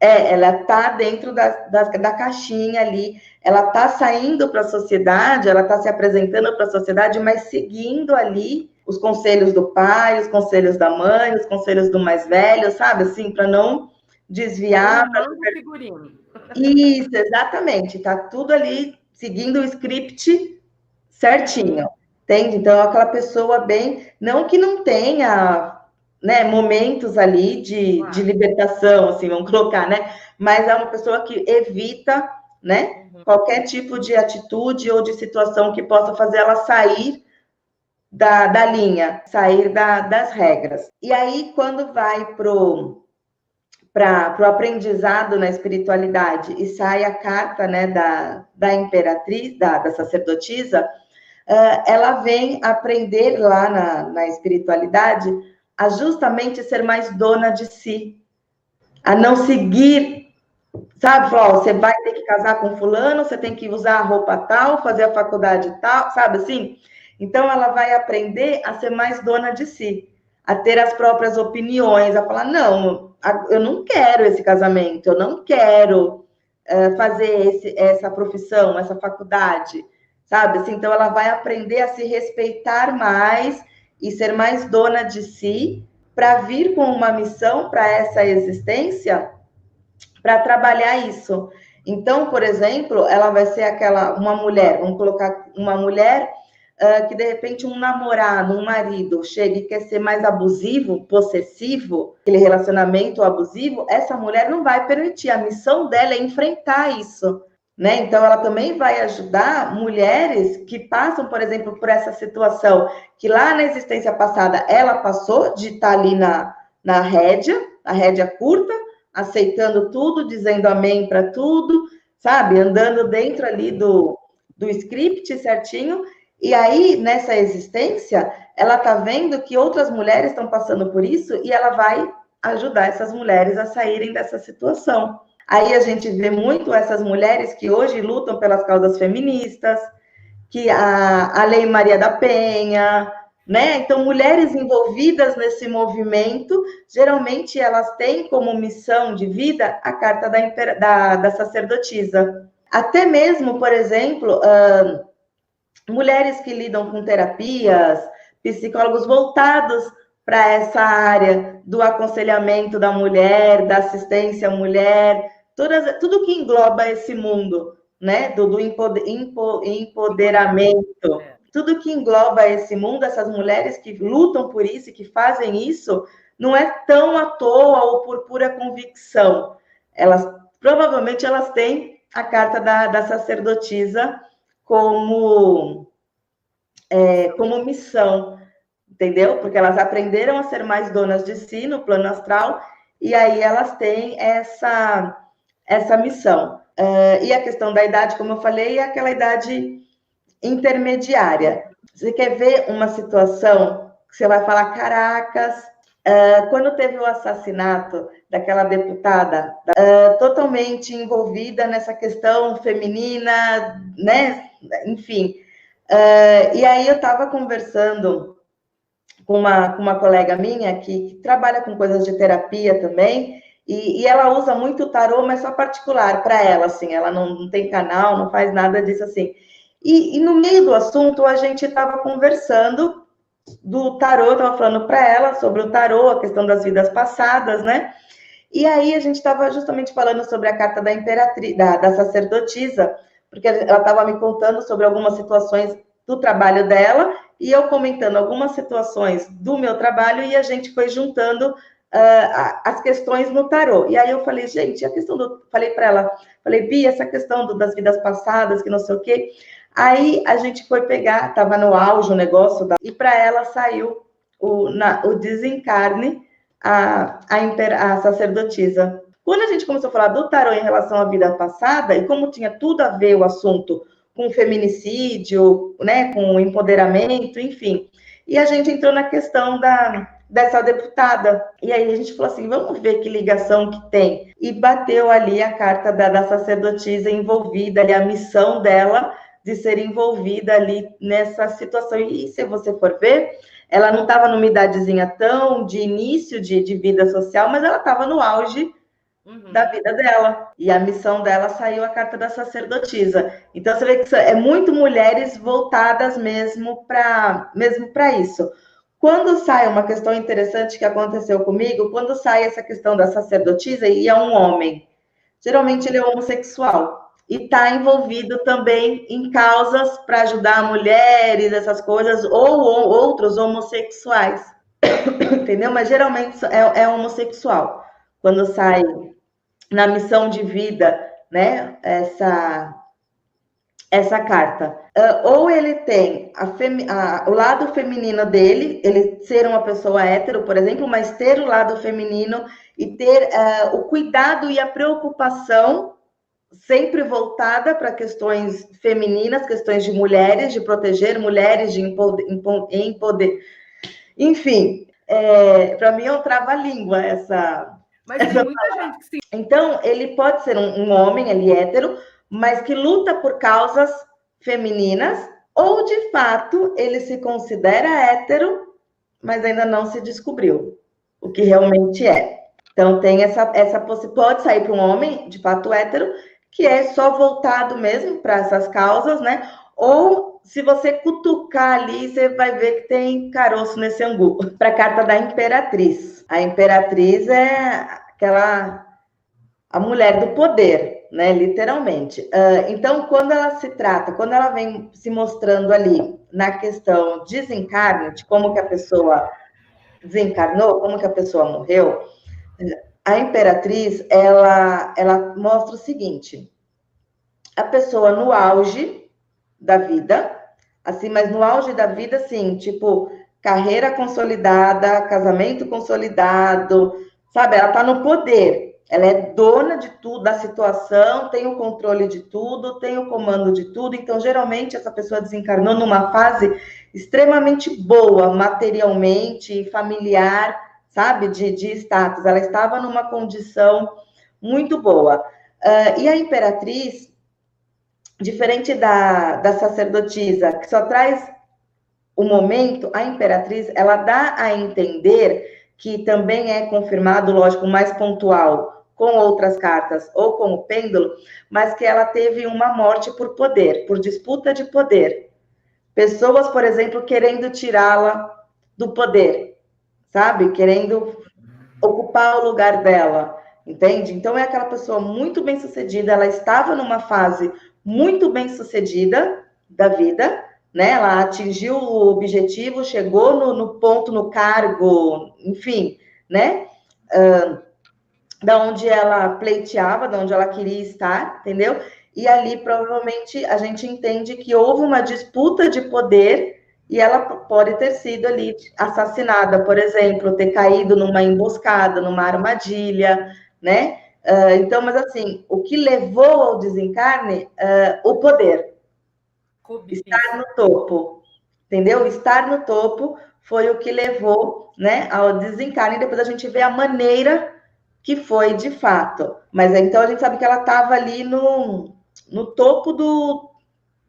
ela tá dentro da caixinha ali. Ela tá saindo para a sociedade, ela tá se apresentando para a sociedade, mas seguindo ali os conselhos do pai, os conselhos da mãe, os conselhos do mais velho, sabe? Assim, para não desviar. Isso, exatamente. Tá tudo ali seguindo o script certinho. Entende? Então, aquela pessoa bem, não que não tenha, né, momentos ali de libertação, assim, vamos colocar, né? Mas é uma pessoa que evita, né, qualquer tipo de atitude ou de situação que possa fazer ela sair da linha, sair das regras. E aí, quando vai para o aprendizado na espiritualidade e sai a carta, né, da imperatriz, da sacerdotisa, ela vem aprender lá na espiritualidade a justamente ser mais dona de si, a não seguir, sabe? Você vai ter que casar com fulano, você tem que usar a roupa tal, fazer a faculdade tal, sabe assim? Então, ela vai aprender a ser mais dona de si, a ter as próprias opiniões, a falar, não, eu não quero esse casamento, eu não quero fazer essa profissão, essa faculdade, sabe? Assim, então, ela vai aprender a se respeitar mais e ser mais dona de si para vir com uma missão para essa existência, para trabalhar isso. Então, por exemplo, ela vai ser uma mulher, vamos colocar uma mulher que, de repente, um namorado, um marido, chega e quer ser mais abusivo, possessivo, aquele relacionamento abusivo, essa mulher não vai permitir. A missão dela é enfrentar isso. Né? Então, ela também vai ajudar mulheres que passam, por exemplo, por essa situação, que lá na existência passada ela passou de estar ali na rédea curta, aceitando tudo, dizendo amém para tudo, sabe? Andando dentro ali do script certinho. E aí, nessa existência, ela está vendo que outras mulheres estão passando por isso e ela vai ajudar essas mulheres a saírem dessa situação. Aí a gente vê muito essas mulheres que hoje lutam pelas causas feministas, que a Lei Maria da Penha, né? Então, mulheres envolvidas nesse movimento, geralmente elas têm como missão de vida a carta da sacerdotisa. Até mesmo, por exemplo, mulheres que lidam com terapias, psicólogos voltados para essa área do aconselhamento da mulher, da assistência à mulher, tudo que engloba esse mundo, né, do empoderamento, tudo que engloba esse mundo, essas mulheres que lutam por isso e que fazem isso, não é tão à toa ou por pura convicção. Provavelmente elas têm a carta da sacerdotisa como missão, entendeu? Porque elas aprenderam a ser mais donas de si no plano astral, e aí elas têm essa missão. E a questão da idade, como eu falei, é aquela idade intermediária. Você quer ver uma situação que você vai falar, caracas, quando teve o assassinato daquela deputada, totalmente envolvida nessa questão feminina, né? Enfim. E aí eu estava conversando com uma colega minha que trabalha com coisas de terapia também, e ela usa muito o tarô, mas só particular para ela, assim, ela não tem canal, não faz nada disso assim. E no meio do assunto, a gente estava conversando do tarô, estava falando para ela sobre o tarô, a questão das vidas passadas, né? E aí a gente estava justamente falando sobre a carta da imperatriz, da sacerdotisa, porque ela estava me contando sobre algumas situações do trabalho dela, e eu comentando algumas situações do meu trabalho, e a gente foi juntando as questões no tarô. E aí eu falei, gente, a questão falei para ela, falei, Bia, essa questão das vidas passadas, que não sei o quê. Aí a gente foi pegar, estava no auge o negócio, e para ela saiu o desencarne, a sacerdotisa. Quando a gente começou a falar do tarô em relação à vida passada, e como tinha tudo a ver o assunto com feminicídio, né, com empoderamento, enfim, e a gente entrou na questão dessa deputada, e aí a gente falou assim, vamos ver que ligação que tem, e bateu ali a carta da sacerdotisa envolvida, ali a missão dela de ser envolvida ali nessa situação, e se você for ver, ela não estava numa idadezinha tão de início de vida social, mas ela estava no auge da vida dela. E a missão dela saiu a carta da sacerdotisa. Então, você vê que é muito mulheres voltadas mesmo para isso. Quando sai uma questão interessante que aconteceu comigo, quando sai essa questão da sacerdotisa e é um homem, geralmente ele é homossexual. E está envolvido também em causas para ajudar mulheres, essas coisas, ou outros homossexuais, entendeu? Mas geralmente é homossexual, quando sai na missão de vida, né, essa carta. Ou ele tem o lado feminino dele, ele ser uma pessoa hétero, por exemplo, mas ter o lado feminino e ter o cuidado e a preocupação sempre voltada para questões femininas, questões de mulheres, de proteger mulheres, de empoderar. Enfim, para mim é um trava-língua essa. Mas tem muita gente que sim. Então, ele pode ser um homem, ele hétero, mas que luta por causas femininas, ou de fato ele se considera hétero, mas ainda não se descobriu o que realmente é. Então, tem essa possibilidade, pode sair para um homem, de fato hétero, que é só voltado mesmo para essas causas, né? Ou se você cutucar ali, você vai ver que tem caroço nesse angu. Para a carta da imperatriz. A imperatriz é a mulher do poder, né? Literalmente. Então, quando ela vem se mostrando ali na questão desencarne, de como que a pessoa desencarnou, como que a pessoa morreu, a imperatriz, ela mostra o seguinte, a pessoa no auge da vida, assim, mas no auge da vida, assim, tipo, carreira consolidada, casamento consolidado, sabe? Ela tá no poder, ela é dona de tudo, da situação, tem o controle de tudo, tem o comando de tudo, então, geralmente, essa pessoa desencarnou numa fase extremamente boa, materialmente, familiar, sabe, de status, ela estava numa condição muito boa. E a imperatriz, diferente da sacerdotisa, que só traz o momento, a Imperatriz, ela dá a entender que também é confirmado, lógico, mais pontual com outras cartas ou com o pêndulo, mas que ela teve uma morte por poder, por disputa de poder. Pessoas, por exemplo, querendo tirá-la do poder, sabe? Querendo ocupar o lugar dela, entende? Então é aquela pessoa muito bem sucedida, ela estava numa fase muito bem sucedida da vida, né? Ela atingiu o objetivo, chegou no ponto, no cargo, enfim, né? Da onde ela pleiteava, da onde ela queria estar, entendeu? E ali provavelmente a gente entende que houve uma disputa de poder e ela pode ter sido ali assassinada, por exemplo, ter caído numa emboscada, numa armadilha, né? Então, mas assim, o que levou ao desencarne, o poder, estar no topo, entendeu? Estar no topo foi o que levou, né, ao desencarne. E depois a gente vê a maneira que foi de fato. Mas então a gente sabe que ela estava ali no topo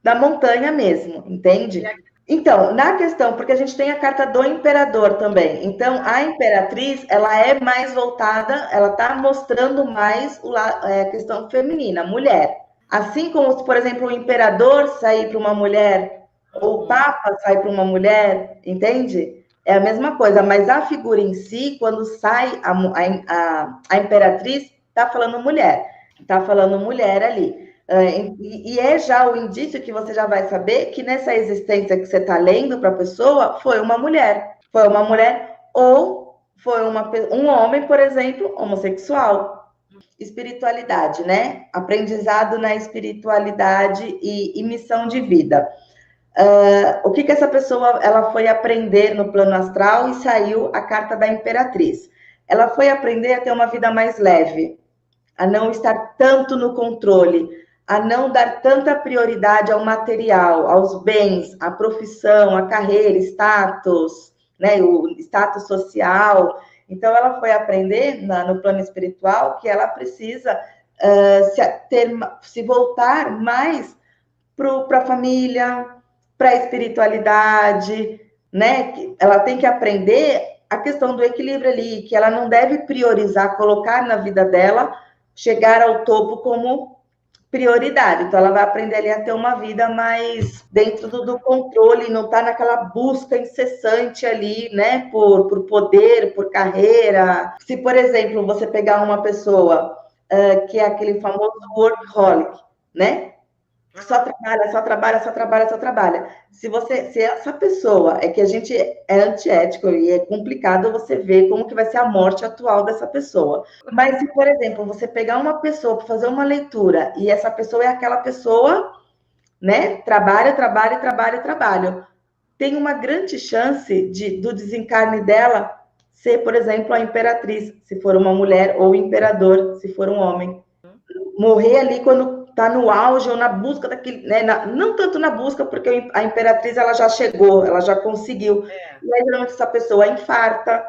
da montanha mesmo, entende? Então, na questão, porque a gente tem a carta do imperador também. Então, a imperatriz, ela é mais voltada, ela está mostrando mais a questão feminina, mulher. Assim como, por exemplo, o imperador sair para uma mulher, ou o papa sair para uma mulher, entende? É a mesma coisa, mas a figura em si, quando sai a imperatriz, está falando mulher ali. E é já o indício que você já vai saber que nessa existência que você está lendo para a pessoa, foi uma mulher. Foi uma mulher ou foi um homem, por exemplo, homossexual. Espiritualidade, né? Aprendizado na espiritualidade e missão de vida. O que essa pessoa ela foi aprender no plano astral e saiu a carta da imperatriz. Ela foi aprender a ter uma vida mais leve, a não estar tanto no controle, a não dar tanta prioridade ao material, aos bens, à profissão, à carreira, status, né, o status social. Então, ela foi aprender no plano espiritual que ela precisa se voltar mais para a família, para a espiritualidade, né? Ela tem que aprender a questão do equilíbrio ali, que ela não deve priorizar, colocar na vida dela, chegar ao topo como prioridade. Então, ela vai aprender ali a ter uma vida mais dentro do controle, não tá naquela busca incessante ali, né, por poder, por carreira. Se, por exemplo, você pegar uma pessoa que é aquele famoso workaholic, né, só trabalha, só trabalha, só trabalha, só trabalha. Se essa pessoa é que a gente é antiético e é complicado você ver como que vai ser a morte atual dessa pessoa. Mas se, por exemplo, você pegar uma pessoa para fazer uma leitura e essa pessoa é aquela pessoa, né, trabalha, trabalha, trabalha, trabalha, tem uma grande chance do desencarne dela ser, por exemplo, a imperatriz, se for uma mulher, ou o imperador, se for um homem. Morrer ali quando está no auge ou na busca daquele, né? Não tanto na busca, porque a imperatriz ela já chegou, ela já conseguiu. E aí, geralmente, essa pessoa infarta,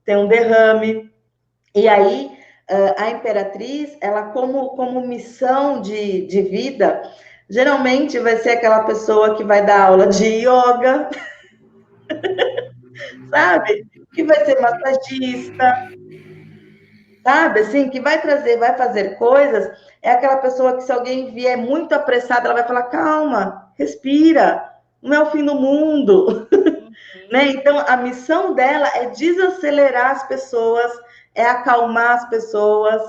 tem um derrame. E aí, a imperatriz, ela como missão de vida, geralmente vai ser aquela pessoa que vai dar aula de yoga, sabe? Que vai ser massagista, sabe? Assim, que vai fazer coisas. É aquela pessoa que, se alguém vier muito apressada, ela vai falar: calma, respira, não é o fim do mundo. Né? Então, a missão dela é desacelerar as pessoas, é acalmar as pessoas,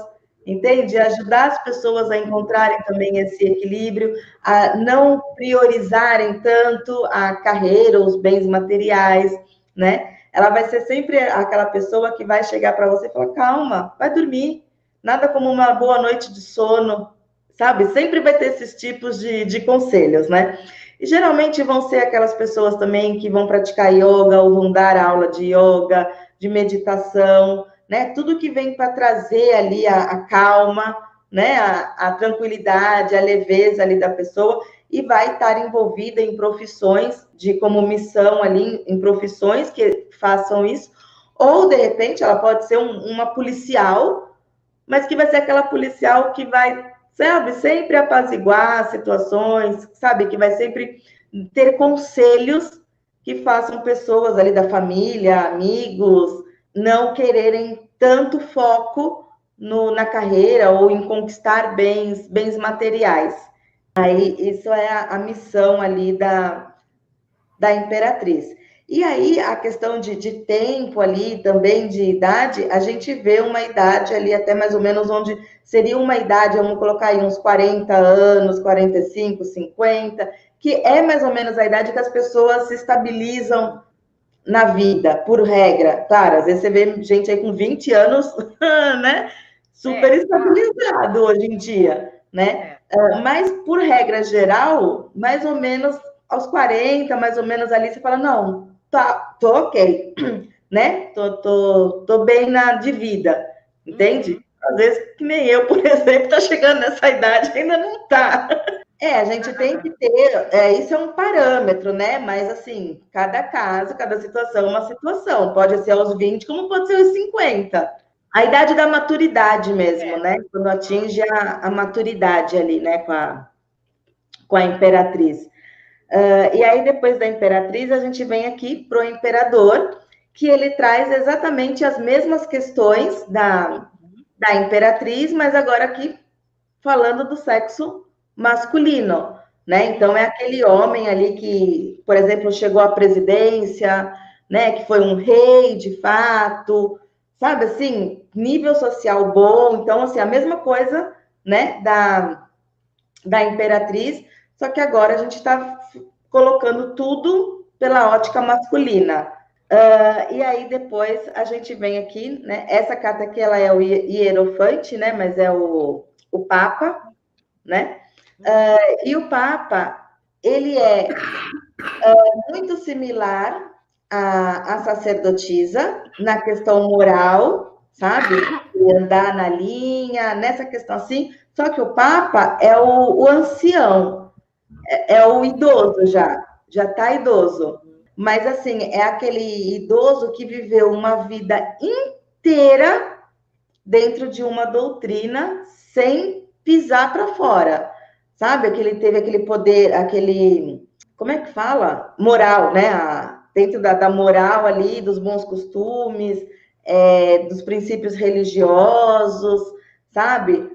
entende? Ajudar as pessoas a encontrarem também esse equilíbrio, a não priorizarem tanto a carreira, os bens materiais, né? Ela vai ser sempre aquela pessoa que vai chegar para você e falar: calma, vai dormir, nada como uma boa noite de sono, sabe? Sempre vai ter esses tipos de conselhos, né? E geralmente vão ser aquelas pessoas também que vão praticar yoga ou vão dar aula de yoga, de meditação, né? Tudo que vem para trazer ali a calma, né? A tranquilidade, a leveza ali da pessoa, e vai estar envolvida em profissões como missão ali, em profissões que façam isso, ou de repente ela pode ser uma policial, mas que vai ser aquela policial que vai, sabe, sempre apaziguar situações, sabe, que vai sempre ter conselhos que façam pessoas ali da família, amigos, não quererem tanto foco na carreira ou em conquistar bens materiais. Aí, isso é a missão ali da Imperatriz. E aí, a questão de tempo ali, também de idade, a gente vê uma idade ali até mais ou menos onde seria uma idade, vamos colocar aí uns 40 anos, 45, 50, que é mais ou menos a idade que as pessoas se estabilizam na vida, por regra. Claro, às vezes você vê gente aí com 20 anos, né? Super estabilizado hoje em dia, né? Mas, por regra geral, mais ou menos aos 40, mais ou menos ali, você fala, não, tá, tô ok, né? Tô bem de vida, entende? Às vezes, que nem eu, por exemplo, tá chegando nessa idade, ainda não tá. A gente tem que ter, isso é um parâmetro, né? Mas, assim, cada caso, cada situação é uma situação. Pode ser aos 20, como pode ser aos 50. A idade da maturidade mesmo, né? Quando atinge a maturidade ali, né? Com a Imperatriz. E aí, depois da Imperatriz, a gente vem aqui para o Imperador, que ele traz exatamente as mesmas questões da Imperatriz, mas agora aqui falando do sexo masculino, né? Então, é aquele homem ali que, por exemplo, chegou à presidência, né? Que foi um rei, de fato, sabe assim? Nível social bom. Então, assim, a mesma coisa, né? Da Imperatriz, só que agora a gente está colocando tudo pela ótica masculina. E aí depois a gente vem aqui, né? Essa carta aqui ela é o Hierofante, né? Mas é o Papa, né? E o Papa ele é muito similar à sacerdotisa na questão moral, sabe? Andar na linha, nessa questão assim. Só que o Papa é o ancião, é o idoso já está idoso. Mas, assim, é aquele idoso que viveu uma vida inteira dentro de uma doutrina sem pisar para fora, sabe? Que ele teve aquele poder, como é que fala? Moral, né? Dentro da moral ali, dos bons costumes, dos princípios religiosos, sabe?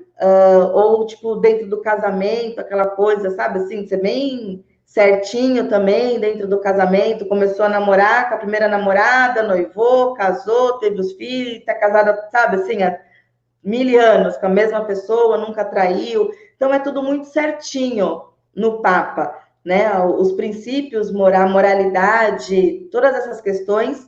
Ou, tipo, dentro do casamento, aquela coisa, sabe? Assim, ser bem certinho também dentro do casamento, começou a namorar com a primeira namorada, noivou, casou, teve os filhos, tá casada, sabe, assim, há 1000 anos com a mesma pessoa, nunca traiu. Então, é tudo muito certinho no Papa, né? Os princípios, moralidade, todas essas questões,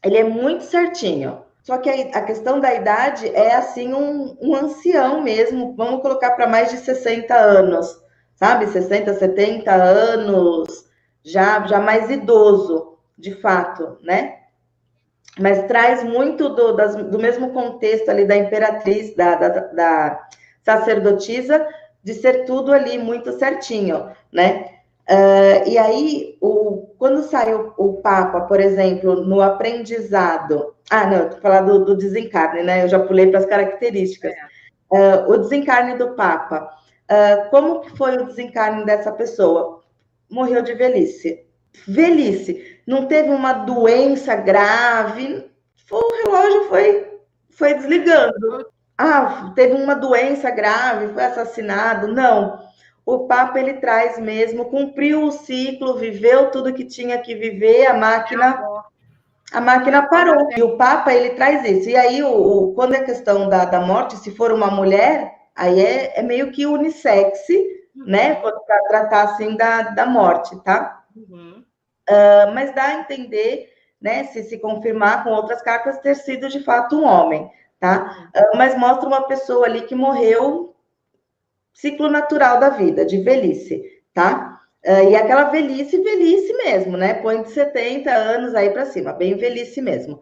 ele é muito certinho. Só que a questão da idade é, assim, um ancião mesmo, vamos colocar para mais de 60 anos, sabe? 60, 70 anos, já mais idoso, de fato, né? Mas traz muito do mesmo contexto ali da Imperatriz, da sacerdotisa, de ser tudo ali muito certinho, né? E aí, quando sai o Papa, por exemplo, no aprendizado... não, eu tô falando do desencarne, né? Eu já pulei para as características. O desencarne do Papa. Como que foi o desencarne dessa pessoa? Morreu de velhice. Velhice. Não teve uma doença grave. O relógio foi desligando. Teve uma doença grave, foi assassinado. Não. O Papa, ele traz mesmo, cumpriu o ciclo, viveu tudo que tinha que viver, a máquina parou. E o Papa, ele traz isso. E aí, quando é questão da morte, se for uma mulher, aí é meio que unissex, né? Para tratar, assim, da morte, tá? Mas dá a entender, né? Se confirmar com outras cartas, ter sido, de fato, um homem, tá? Mas mostra uma pessoa ali que morreu ciclo natural da vida, de velhice, tá? E aquela velhice mesmo, né? Põe de 70 anos aí para cima, bem velhice mesmo.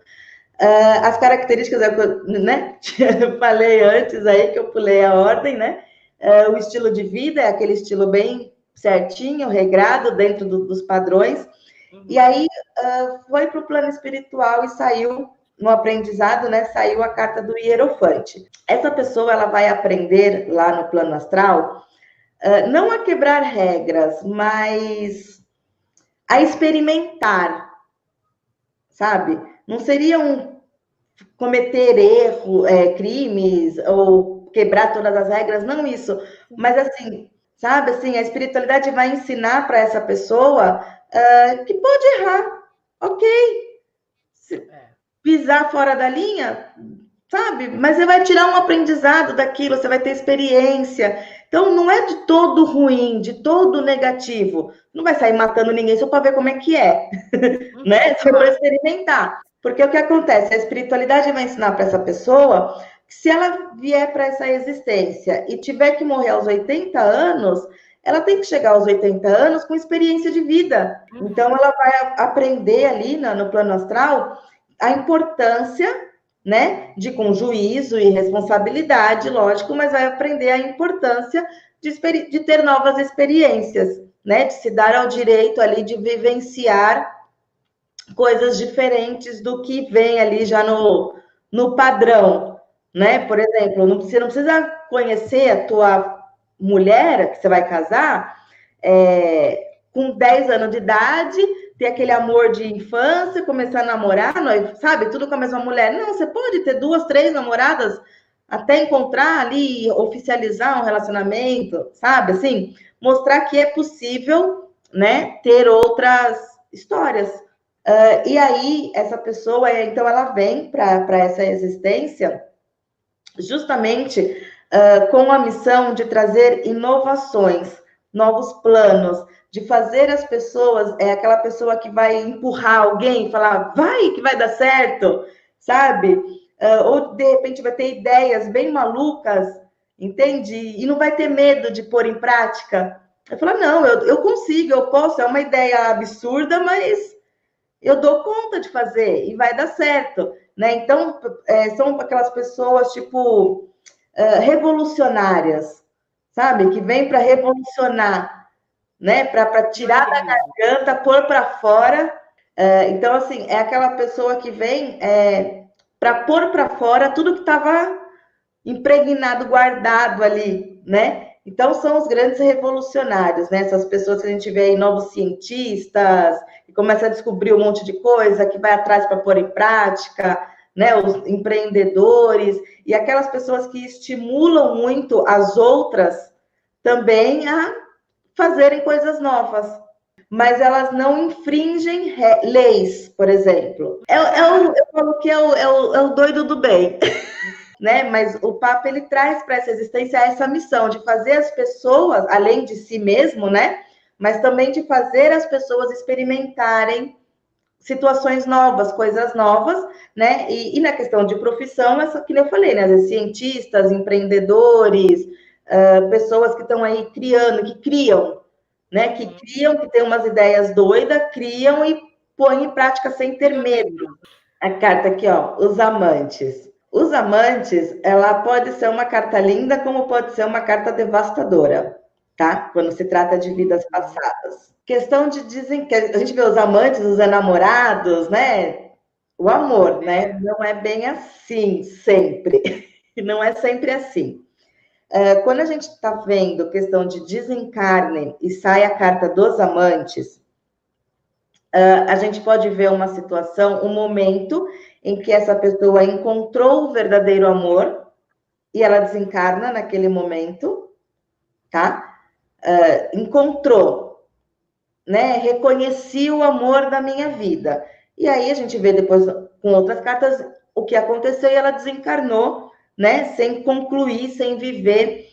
As características, né? Eu falei antes aí que eu pulei a ordem, né? O estilo de vida é aquele estilo bem certinho, regrado, dentro dos padrões. E aí foi para o plano espiritual e saiu no aprendizado, né? Saiu a carta do Hierofante. Essa pessoa, ela vai aprender lá no plano astral, não a quebrar regras, mas a experimentar, sabe? Não seria cometer erro, crimes ou quebrar todas as regras, não isso. Mas assim, sabe, assim, a espiritualidade vai ensinar para essa pessoa que pode errar, ok? Se pisar fora da linha, sabe? Mas você vai tirar um aprendizado daquilo, você vai ter experiência. Então, não é de todo ruim, de todo negativo. Não vai sair matando ninguém só para ver como é que é, né? Só para experimentar. Porque o que acontece? A espiritualidade vai ensinar para essa pessoa que se ela vier para essa existência e tiver que morrer aos 80 anos, ela tem que chegar aos 80 anos com experiência de vida. Então, ela vai aprender ali no plano astral a importância, né, de com juízo e responsabilidade, lógico, mas vai aprender a importância de ter novas experiências, né, de se dar ao direito ali de vivenciar coisas diferentes do que vem ali já no padrão, né? Por exemplo, você não precisa conhecer a tua mulher que você vai casar com 10 anos de idade, ter aquele amor de infância, começar a namorar, sabe? Tudo com a mesma mulher. Não, você pode ter 2, 3 namoradas até encontrar ali, oficializar um relacionamento, sabe? Assim, mostrar que é possível, né, ter outras histórias. E aí, essa pessoa, então, ela vem para essa existência justamente com a missão de trazer inovações, novos planos, de fazer as pessoas, aquela pessoa que vai empurrar alguém, falar, vai que vai dar certo, sabe? Ou de repente vai ter ideias bem malucas, entende? E não vai ter medo de pôr em prática. Eu falo, não, eu consigo, eu posso, é uma ideia absurda, mas eu dou conta de fazer e vai dar certo, né? Então, são aquelas pessoas, tipo, revolucionárias, sabe? Que vem para revolucionar, né? Para tirar da garganta, pôr para fora. Então, assim, é aquela pessoa que vem para pôr para fora tudo que estava impregnado, guardado ali, né? Então, são os grandes revolucionários, né? Essas pessoas que a gente vê aí, novos cientistas, que começam a descobrir um monte de coisa, que vai atrás para pôr em prática, né? Os empreendedores, e aquelas pessoas que estimulam muito as outras também a fazerem coisas novas. Mas elas não infringem leis, por exemplo. Eu falo que é o doido do bem. Né? Mas o Papa ele traz para essa existência essa missão de fazer as pessoas, além de si mesmo, né? Mas também de fazer as pessoas experimentarem situações novas, coisas novas, né? E na questão de profissão, essa que eu falei, né? Cientistas, empreendedores, pessoas que estão aí criando, que criam, né? Que criam, que têm umas ideias doidas, criam e põem em prática sem ter medo. A carta aqui, ó, os amantes. Os amantes, ela pode ser uma carta linda, como pode ser uma carta devastadora, tá? Quando se trata de vidas passadas. Questão de a gente vê os amantes, os enamorados, né? O amor, né? Não é bem assim sempre. Não é sempre assim. Quando a gente está vendo questão de desencarne e sai a carta dos amantes, a gente pode ver uma situação, um momento em que essa pessoa encontrou o verdadeiro amor e ela desencarna naquele momento, tá? Encontrou, né? Reconheci o amor da minha vida. E aí a gente vê depois com outras cartas o que aconteceu e ela desencarnou, né? Sem concluir, sem viver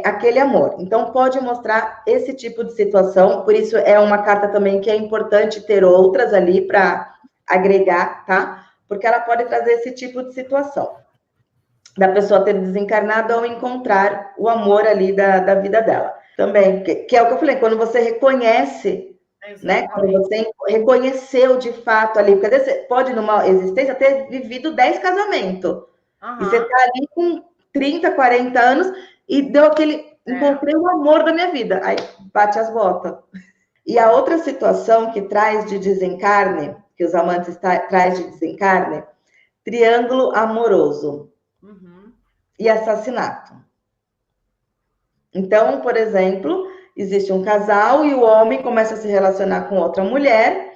aquele amor. Então pode mostrar esse tipo de situação, por isso é uma carta também que é importante ter outras ali para agregar, tá? Porque ela pode trazer esse tipo de situação da pessoa ter desencarnado ao encontrar o amor ali da vida dela. Também, que é o que eu falei, quando você reconhece, né? Quando você reconheceu de fato ali, porque você pode, numa existência, ter vivido 10 casamentos. E você tá ali com 30, 40 anos e deu aquele. Encontrei o amor da minha vida. Aí bate as botas. E a outra situação que traz de desencarne, que os amantes traz de desencarne, triângulo amoroso e assassinato. Então, por exemplo, existe um casal e o homem começa a se relacionar com outra mulher.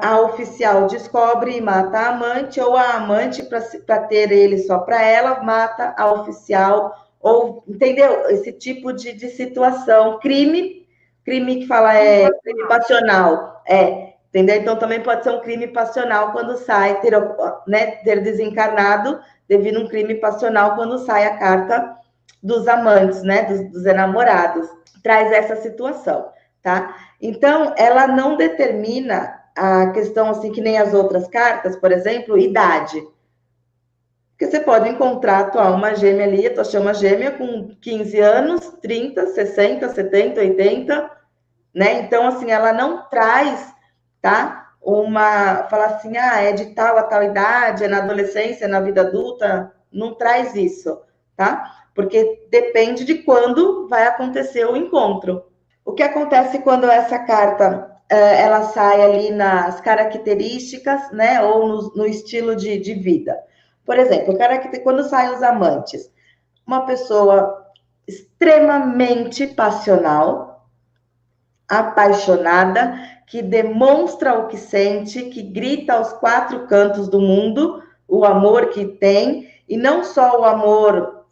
A oficial descobre e mata a amante, ou a amante, para ter ele só para ela, mata a oficial, ou, entendeu? Esse tipo de situação. Crime que fala crime passional. Entendeu? Então também pode ser um crime passional quando sai, ter desencarnado devido a um crime passional quando sai a carta dos amantes, né? Dos enamorados. Traz essa situação, tá? Então, ela não determina a questão, assim, que nem as outras cartas, por exemplo, idade. Porque você pode encontrar a tua alma gêmea ali, a tua chama gêmea com 15 anos, 30, 60, 70, 80, né? Então, assim, ela não traz, tá? Fala assim, é de tal a tal idade, é na adolescência, é na vida adulta, não traz isso, tá? Porque depende de quando vai acontecer o encontro. O que acontece quando essa carta ela sai ali nas características, né, ou no estilo de vida? Por exemplo, quando saem os amantes, uma pessoa extremamente passional, apaixonada, que demonstra o que sente, que grita aos 4 cantos do mundo o amor que tem, e não só o amor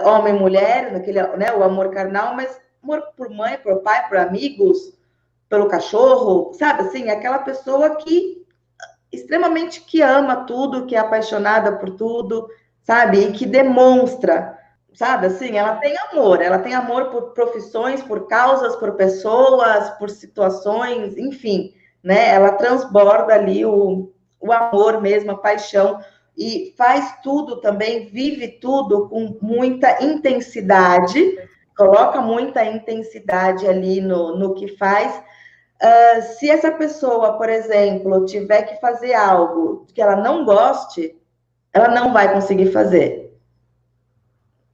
homem-mulher, né, o amor carnal, mas amor por mãe, por pai, por amigos, pelo cachorro, sabe? Assim, aquela pessoa que extremamente que ama tudo, que é apaixonada por tudo, sabe? E que demonstra, sabe? Assim, ela tem amor por profissões, por causas, por pessoas, por situações, enfim, né? Ela transborda ali o amor mesmo, a paixão, e faz tudo também, vive tudo com muita intensidade, coloca muita intensidade ali no que faz. Se essa pessoa, por exemplo, tiver que fazer algo que ela não goste, ela não vai conseguir fazer.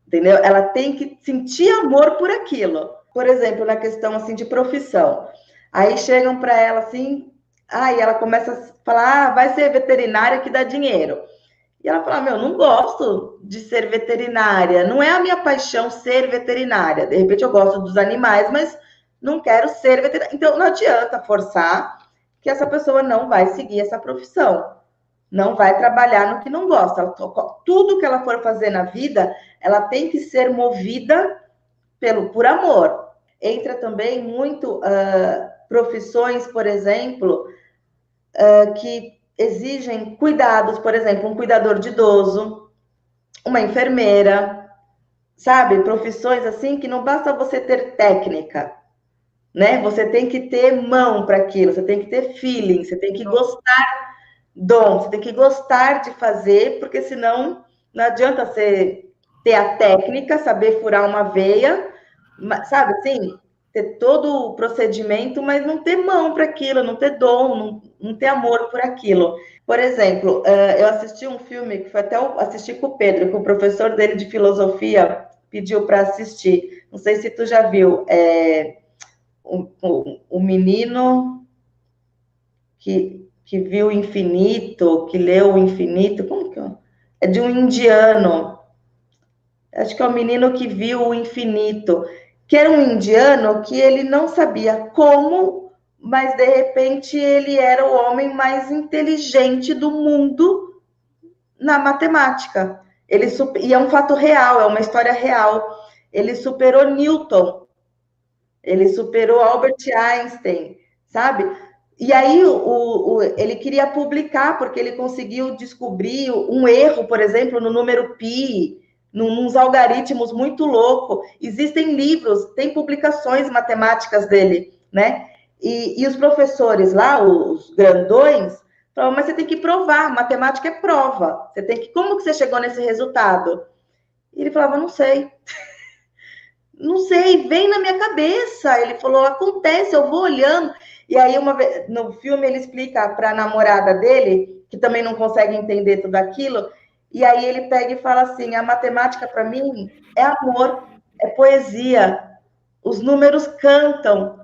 Entendeu? Ela tem que sentir amor por aquilo. Por exemplo, na questão assim de profissão. Aí chegam para ela assim, e ela começa a falar, vai ser veterinária que dá dinheiro. E ela fala, não gosto de ser veterinária, não é a minha paixão ser veterinária. De repente eu gosto dos animais, mas não quero ser veterinária. Então não adianta forçar que essa pessoa não vai seguir essa profissão. Não vai trabalhar no que não gosta. Tudo que ela for fazer na vida, ela tem que ser movida por amor. Entra também muito profissões, por exemplo, que exigem cuidados, por exemplo, um cuidador de idoso, uma enfermeira, sabe? Profissões assim que não basta você ter técnica, né? Você tem que ter mão para aquilo, você tem que ter feeling, você tem que gostar você tem que gostar de fazer, porque senão não adianta você ter a técnica, saber furar uma veia, sabe assim? Ter todo o procedimento, mas não ter mão para aquilo, não ter dom, não ter amor por aquilo. Por exemplo, eu assisti um filme que foi até assisti com o Pedro, que o professor dele de filosofia pediu para assistir. Não sei se tu já viu. O menino que viu o infinito, que leu o infinito. Como que é? É de um indiano. Acho que é o menino que viu o infinito, que era um indiano que ele não sabia como, mas de repente ele era o homem mais inteligente do mundo na matemática. E é um fato real, é uma história real. Ele superou Newton, ele superou Albert Einstein, sabe? E aí ele queria publicar, porque ele conseguiu descobrir um erro, por exemplo, no número pi, nos algoritmos muito louco. Existem livros, tem publicações matemáticas dele, né? E os professores lá, os grandões, falavam, mas você tem que provar, matemática é prova. Como que você chegou nesse resultado? E ele falava, não sei. Não sei, vem na minha cabeça. Ele falou, acontece, eu vou olhando. E aí, uma vez, no filme, ele explica para a namorada dele, que também não consegue entender tudo aquilo, e aí ele pega e fala assim, a matemática, para mim, é amor, é poesia. Os números cantam.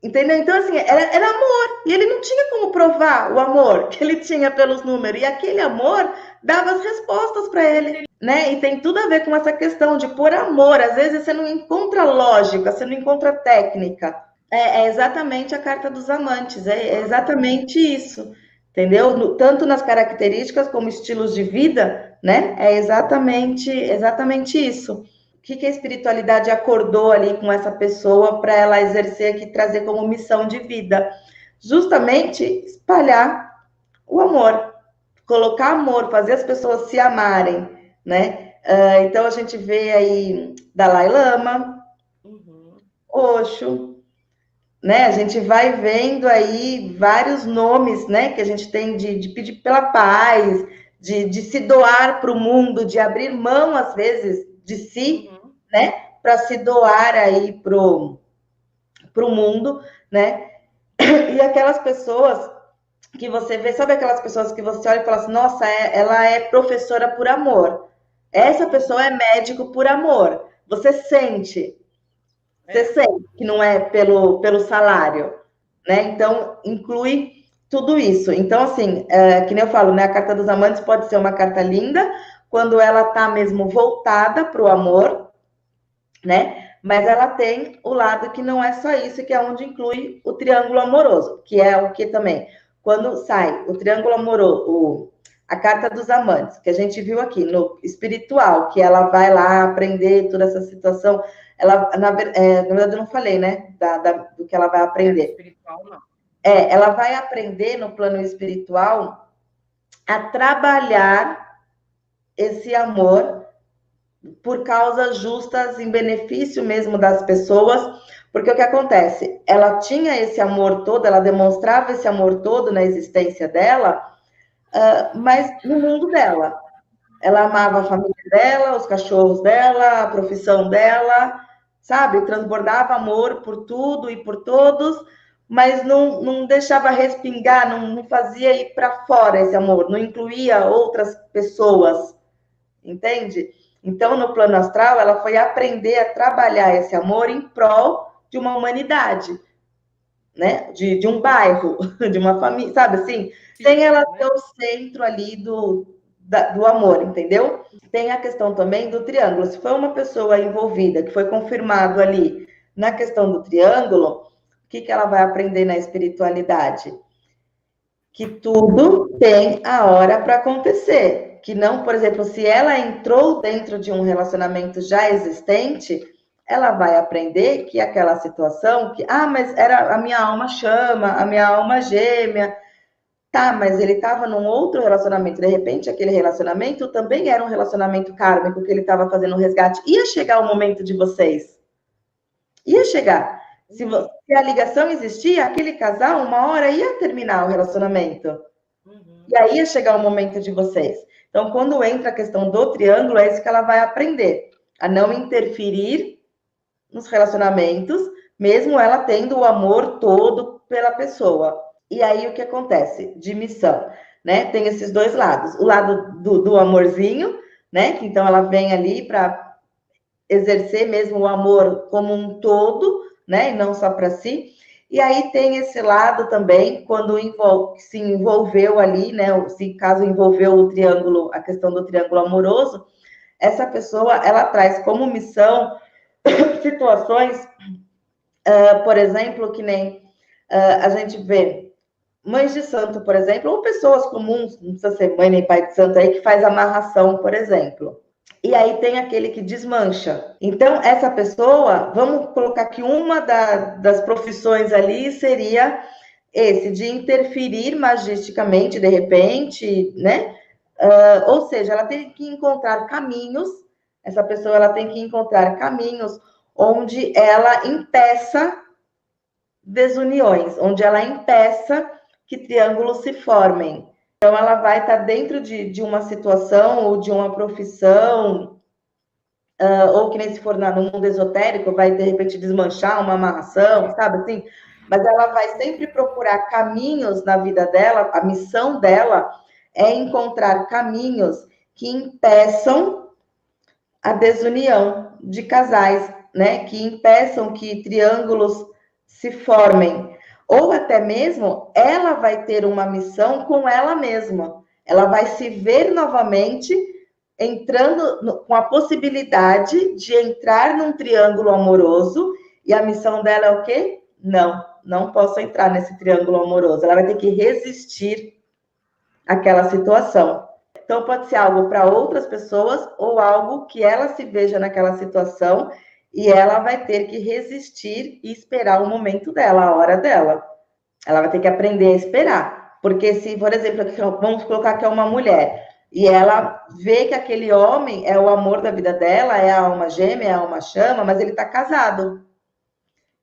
Entendeu? Então, assim, era amor. E ele não tinha como provar o amor que ele tinha pelos números. E aquele amor dava as respostas para ele, né? E tem tudo a ver com essa questão de por amor. Às vezes você não encontra lógica, você não encontra técnica. É exatamente a carta dos amantes. É exatamente isso. Entendeu? Tanto nas características como estilos de vida, né? É exatamente isso. O que a espiritualidade acordou ali com essa pessoa para ela exercer aqui, trazer como missão de vida? Justamente espalhar o amor, colocar amor, fazer as pessoas se amarem, né? Então a gente vê aí Dalai Lama, Osho, né? A gente vai vendo aí vários nomes, né? Que a gente tem de pedir pela paz, de se doar para o mundo, de abrir mão às vezes de si, né? Para se doar aí pro mundo, né? E aquelas pessoas que você vê, sabe aquelas pessoas que você olha e fala assim, nossa, ela é professora por amor. Essa pessoa é médico por amor. Você sente que não é pelo salário, né? Então, inclui tudo isso. Então, assim, que nem eu falo, né? A carta dos amantes pode ser uma carta linda, quando ela tá mesmo voltada para o amor, né? Mas ela tem o lado que não é só isso, que é onde inclui o triângulo amoroso, que é o que também, quando sai o triângulo amoroso, a carta dos amantes, que a gente viu aqui no espiritual, que ela vai lá aprender toda essa situação, ela, na verdade, eu não falei, né, do que ela vai aprender. Espiritual, não. Ela vai aprender no plano espiritual a trabalhar esse amor por causas justas, em benefício mesmo das pessoas, porque o que acontece? Ela tinha esse amor todo, ela demonstrava esse amor todo na existência dela, mas no mundo dela. Ela amava a família dela, os cachorros dela, a profissão dela, sabe? Transbordava amor por tudo e por todos, mas não deixava respingar, não fazia ir para fora esse amor, não incluía outras pessoas, entende? Então, no plano astral, ela foi aprender a trabalhar esse amor em prol de uma humanidade, né? De um bairro, de uma família, sabe assim? Sem ela ter o centro ali do amor, entendeu? Tem a questão também do triângulo. Se foi uma pessoa envolvida, que foi confirmado ali na questão do triângulo, o que ela vai aprender na espiritualidade? Que tudo tem a hora para acontecer. Que não, por exemplo, se ela entrou dentro de um relacionamento já existente, ela vai aprender que aquela situação, mas era a minha alma chama, a minha alma gêmea. Tá, mas ele estava num outro relacionamento, de repente aquele relacionamento também era um relacionamento kármico que ele estava fazendo um resgate. Ia chegar o momento de vocês. Ia chegar. Se a ligação existia, aquele casal, uma hora ia terminar o relacionamento. E aí ia chegar o momento de vocês. Então, quando entra a questão do triângulo, é isso que ela vai aprender. A não interferir nos relacionamentos, mesmo ela tendo o amor todo pela pessoa. E aí, o que acontece? De missão, né? Tem esses dois lados. O lado do amorzinho, né? Que então ela vem ali para exercer mesmo o amor como um todo, né? E não só para si. E aí tem esse lado também, quando se envolveu ali, né? Se caso envolveu o triângulo, a questão do triângulo amoroso, essa pessoa, ela traz como missão situações, por exemplo, que nem a gente vê mães de santo, por exemplo, ou pessoas comuns, não precisa ser mãe nem pai de santo aí, que faz amarração, por exemplo. E aí tem aquele que desmancha. Então, essa pessoa, vamos colocar que uma das profissões ali seria esse, de interferir magisticamente, de repente, né? Ou seja, ela tem que encontrar caminhos, essa pessoa ela tem que encontrar caminhos onde ela impeça desuniões, onde ela impeça que triângulos se formem. Então, ela vai estar dentro de uma situação ou de uma profissão, ou que nem se for no mundo esotérico, vai de repente desmanchar uma amarração, sabe assim? Mas ela vai sempre procurar caminhos na vida dela, a missão dela é encontrar caminhos que impeçam a desunião de casais, né? Que impeçam que triângulos se formem. Ou até mesmo ela vai ter uma missão com ela mesma. Ela vai se ver novamente entrando com a possibilidade de entrar num triângulo amoroso, e a missão dela é o quê? Não posso entrar nesse triângulo amoroso. Ela vai ter que resistir àquela situação. Então, pode ser algo para outras pessoas ou algo que ela se veja naquela situação e ela vai ter que resistir e esperar o momento dela, a hora dela. Ela vai ter que aprender a esperar. Porque se, por exemplo, vamos colocar que é uma mulher e ela vê que aquele homem é o amor da vida dela, é a alma gêmea, é a alma chama, mas ele está casado.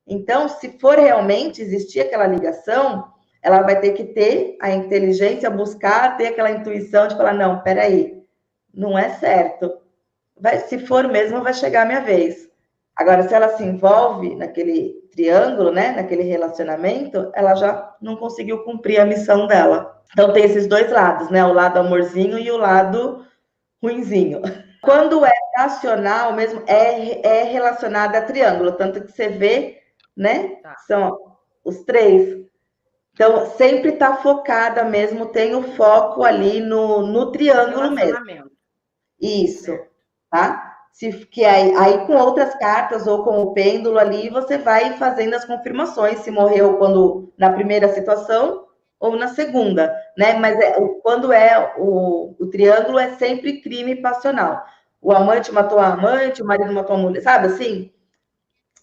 Então, se for realmente existir aquela ligação, ela vai ter que ter a inteligência, buscar, ter aquela intuição de falar, não, peraí, não é certo. Se for mesmo, vai chegar a minha vez. Agora, se ela se envolve naquele triângulo, né, naquele relacionamento, ela já não conseguiu cumprir a missão dela. Então, tem esses dois lados, né, o lado amorzinho e o lado ruinzinho. Quando é racional mesmo, é relacionado a triângulo, tanto que você vê, né, são os três. Então, sempre está focada mesmo, tem o foco ali no triângulo mesmo. Isso, tá? Que aí com outras cartas ou com o pêndulo ali, você vai fazendo as confirmações, se morreu na primeira situação ou na segunda, né? Mas quando é o triângulo, é sempre crime passional. O amante matou a amante, o marido matou a mulher, sabe assim?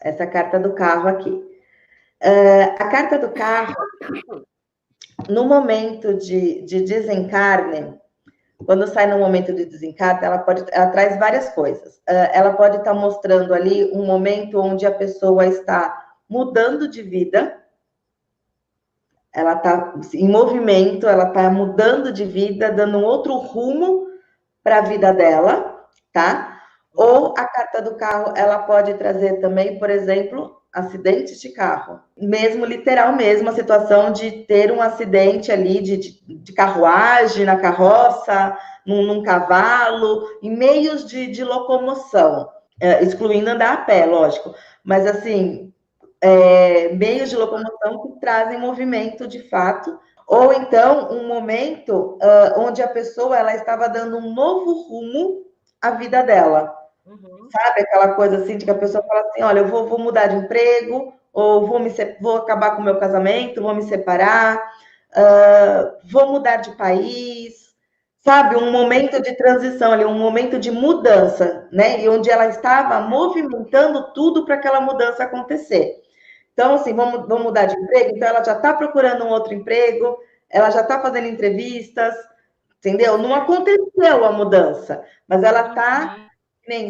Essa carta do carro aqui. A carta do carro, no momento de desencarne, quando sai no momento de desencarne, ela traz várias coisas. Ela pode estar mostrando ali um momento onde a pessoa está mudando de vida, ela está em movimento, ela está mudando de vida, dando um outro rumo para a vida dela, tá? Ou a carta do carro, ela pode trazer também, por exemplo, acidentes de carro. Mesmo, literal mesmo, a situação de ter um acidente ali de carruagem, na carroça, num cavalo, em meios de locomoção, excluindo andar a pé, lógico. Mas, assim, meios de locomoção que trazem movimento de fato. Ou então, um momento onde a pessoa ela estava dando um novo rumo à vida dela. Sabe aquela coisa assim de que a pessoa fala assim, olha, eu vou mudar de emprego, ou vou acabar com o meu casamento, vou me separar, vou mudar de país, sabe? Um momento de transição ali, um momento de mudança, né? E onde ela estava movimentando tudo para aquela mudança acontecer. Então, assim, vamos mudar de emprego, então ela já está procurando um outro emprego, ela já está fazendo entrevistas, entendeu? Não aconteceu a mudança, mas ela está...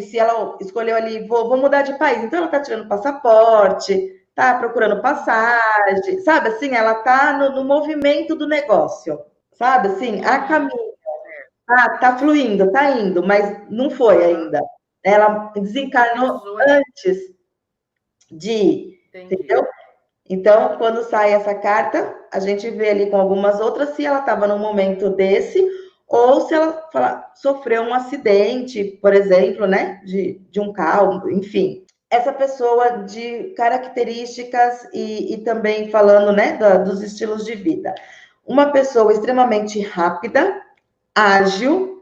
Se ela escolheu ali, vou mudar de país, então ela está tirando passaporte, está procurando passagem, sabe assim? Ela está no movimento do negócio, sabe assim? A caminho, tá fluindo, tá indo, mas não foi ainda. Ela desencarnou antes de, entendeu? Então, quando sai essa carta, a gente vê ali com algumas outras se ela estava num momento desse ou se ela sofreu um acidente, por exemplo, né, de um carro, enfim. Essa pessoa de características e também falando, né, dos estilos de vida. Uma pessoa extremamente rápida, ágil,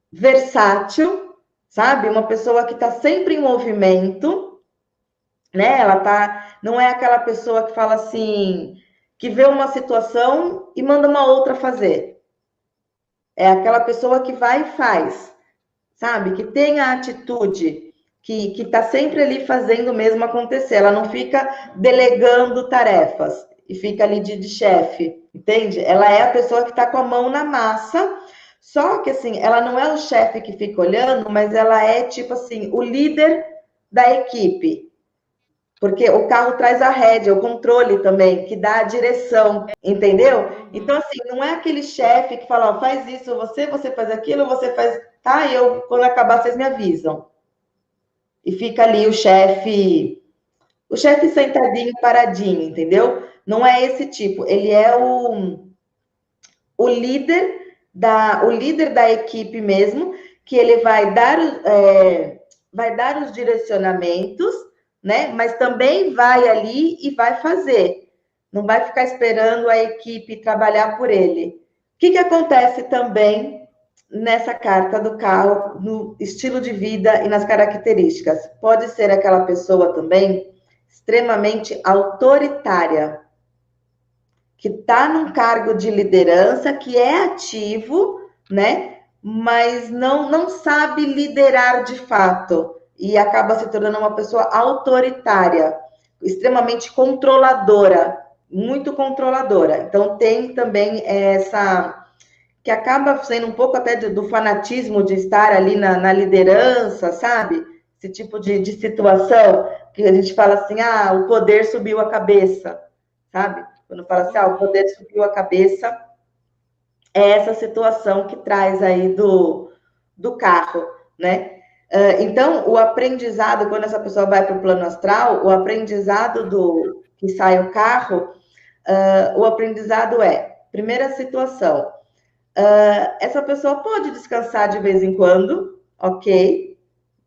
versátil, sabe? Uma pessoa que está sempre em movimento, né? Não é aquela pessoa que fala assim, que vê uma situação e manda uma outra fazer. É aquela pessoa que vai e faz, sabe? Que tem a atitude, que está sempre ali fazendo o mesmo acontecer. Ela não fica delegando tarefas e fica ali de chefe, entende? Ela é a pessoa que está com a mão na massa, só que assim, ela não é o chefe que fica olhando, mas ela é tipo assim, o líder da equipe. Porque o carro traz a rédea, o controle também, que dá a direção, entendeu? Então, assim, não é aquele chefe que fala, ó, faz isso, você faz aquilo, você faz... Tá, quando acabar, vocês me avisam. E fica ali o chefe sentadinho, paradinho, entendeu? Não é esse tipo. Ele é o líder da equipe mesmo, que ele vai dar os direcionamentos, né? Mas também vai ali e vai fazer. Não vai ficar esperando a equipe trabalhar por ele. O que acontece também nessa carta do carro, no estilo de vida e nas características? Pode ser aquela pessoa também extremamente autoritária, que está num cargo de liderança, que é ativo, né? Mas não sabe liderar de fato e acaba se tornando uma pessoa autoritária, extremamente controladora, muito controladora. Então tem também essa que acaba sendo um pouco até do fanatismo de estar ali na liderança, sabe? Esse tipo de situação que a gente fala assim, o poder subiu a cabeça, sabe? Quando fala assim, o poder subiu a cabeça, é essa situação que traz aí do carro, né? Então, o aprendizado, quando essa pessoa vai para o plano astral, o aprendizado do que sai o carro, o aprendizado primeira situação, essa pessoa pode descansar de vez em quando, ok?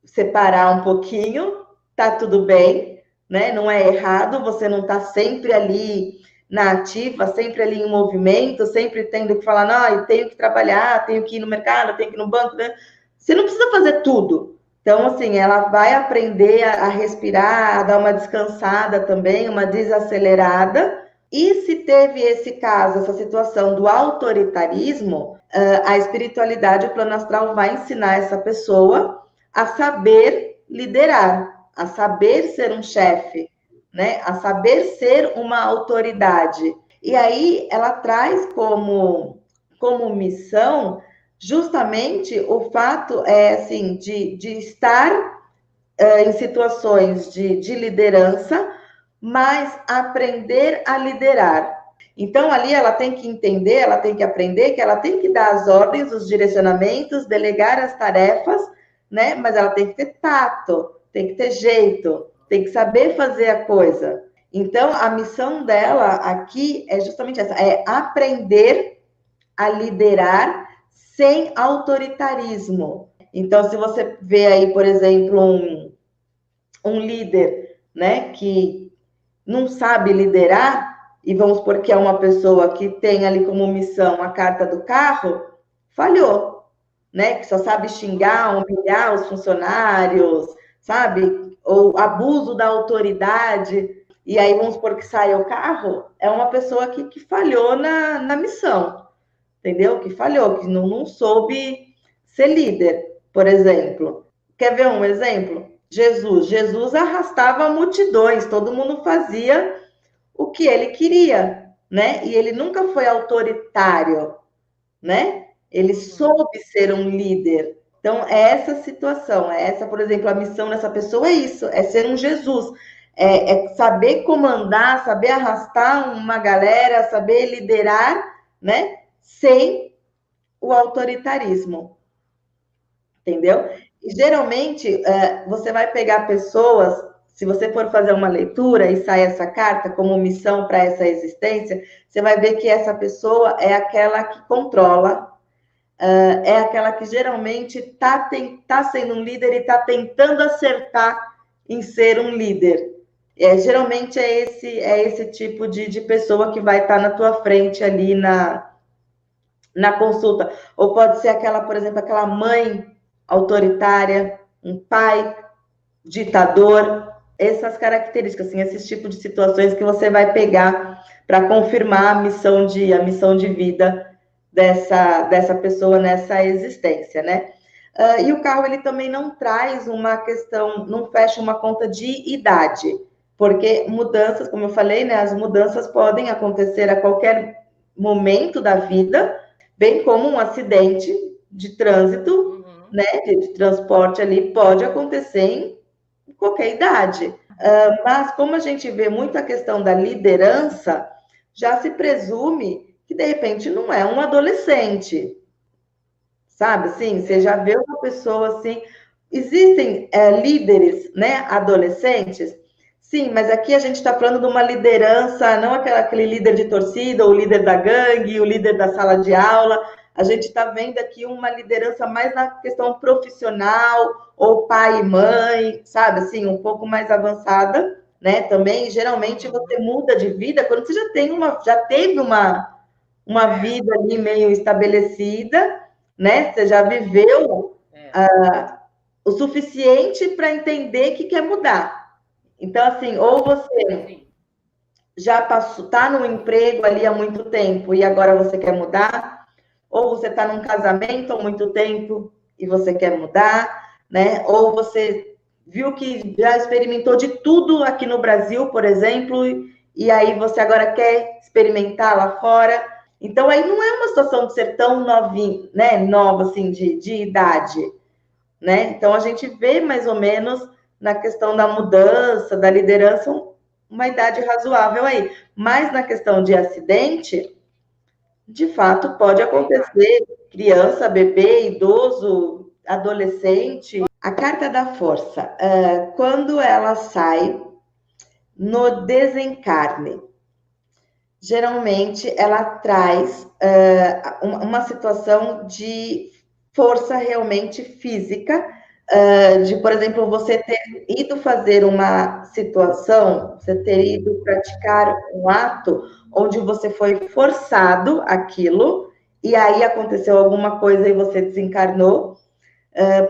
Separar um pouquinho, tá tudo bem, né? Não é errado, você não tá sempre ali na ativa, sempre ali em movimento, sempre tendo que falar, não, eu tenho que trabalhar, tenho que ir no mercado, tenho que ir no banco, né? Você não precisa fazer tudo. Então, assim, ela vai aprender a respirar, a dar uma descansada também, uma desacelerada. E se teve esse caso, essa situação do autoritarismo, a espiritualidade, o plano astral vai ensinar essa pessoa a saber liderar, a saber ser um chefe, né? A saber ser uma autoridade. E aí ela traz como missão justamente o fato assim de estar em situações de liderança, mas aprender a liderar. Então, ali ela tem que entender, ela tem que aprender que ela tem que dar as ordens, os direcionamentos, delegar as tarefas, né? Mas ela tem que ter tato, tem que ter jeito, tem que saber fazer a coisa. Então, a missão dela aqui é justamente essa, é aprender a liderar sem autoritarismo. Então, se você vê aí, por exemplo, um líder, né, que não sabe liderar, e vamos supor que é uma pessoa que tem ali como missão a carta do carro, falhou, né? Que só sabe xingar, humilhar os funcionários, sabe? Ou abuso da autoridade, e aí vamos supor que saia o carro, é uma pessoa que falhou na missão, entendeu? Que falhou, que não soube ser líder, por exemplo. Quer ver um exemplo? Jesus arrastava multidões, todo mundo fazia o que ele queria, né? E ele nunca foi autoritário, né? Ele soube ser um líder. Então, é essa situação, é essa, por exemplo, a missão dessa pessoa é isso, é ser um Jesus, é saber comandar, saber arrastar uma galera, saber liderar, né? Sem o autoritarismo, entendeu? E, geralmente, você vai pegar pessoas, se você for fazer uma leitura e sai essa carta como missão para essa existência, você vai ver que essa pessoa é aquela que controla, é aquela que geralmente tá sendo um líder e está tentando acertar em ser um líder. Geralmente é esse tipo de pessoa que vai estar na tua frente ali na consulta. Ou pode ser aquela, por exemplo, aquela mãe autoritária, um pai ditador, essas características, assim, esses tipos de situações que você vai pegar para confirmar a missão de vida dessa pessoa nessa existência, né? E o carro, ele também não traz uma questão, não fecha uma conta de idade, porque mudanças, como eu falei, né, as mudanças podem acontecer a qualquer momento da vida, bem como um acidente de trânsito, né, de transporte ali, pode acontecer em qualquer idade. Mas como a gente vê muito a questão da liderança, já se presume que, de repente, não é um adolescente, sabe? Assim, você já vê uma pessoa assim... Existem líderes, né, adolescentes? Sim, mas aqui a gente está falando de uma liderança, não aquele líder de torcida, o líder da gangue, o líder da sala de aula. A gente está vendo aqui uma liderança mais na questão profissional, ou pai e mãe, sabe, assim, um pouco mais avançada, né, também, geralmente você muda de vida quando você já teve uma vida ali meio estabelecida, né, você já viveu o suficiente para entender que quer mudar. Então, assim, ou você já passou, tá no emprego ali há muito tempo e agora você quer mudar, ou você está num casamento há muito tempo e você quer mudar, né? Ou você viu que já experimentou de tudo aqui no Brasil, por exemplo, e aí você agora quer experimentar lá fora. Então, aí não é uma situação de ser tão novinho, né? Nova, assim, de idade, né? Então, a gente vê mais ou menos na questão da mudança, da liderança, uma idade razoável aí. Mas na questão de acidente, de fato, pode acontecer criança, bebê, idoso, adolescente. A carta da força, quando ela sai no desencarne, geralmente ela traz uma situação de força realmente física, de, por exemplo, você ter ido fazer uma situação, você ter ido praticar um ato onde você foi forçado aquilo, e aí aconteceu alguma coisa e você desencarnou.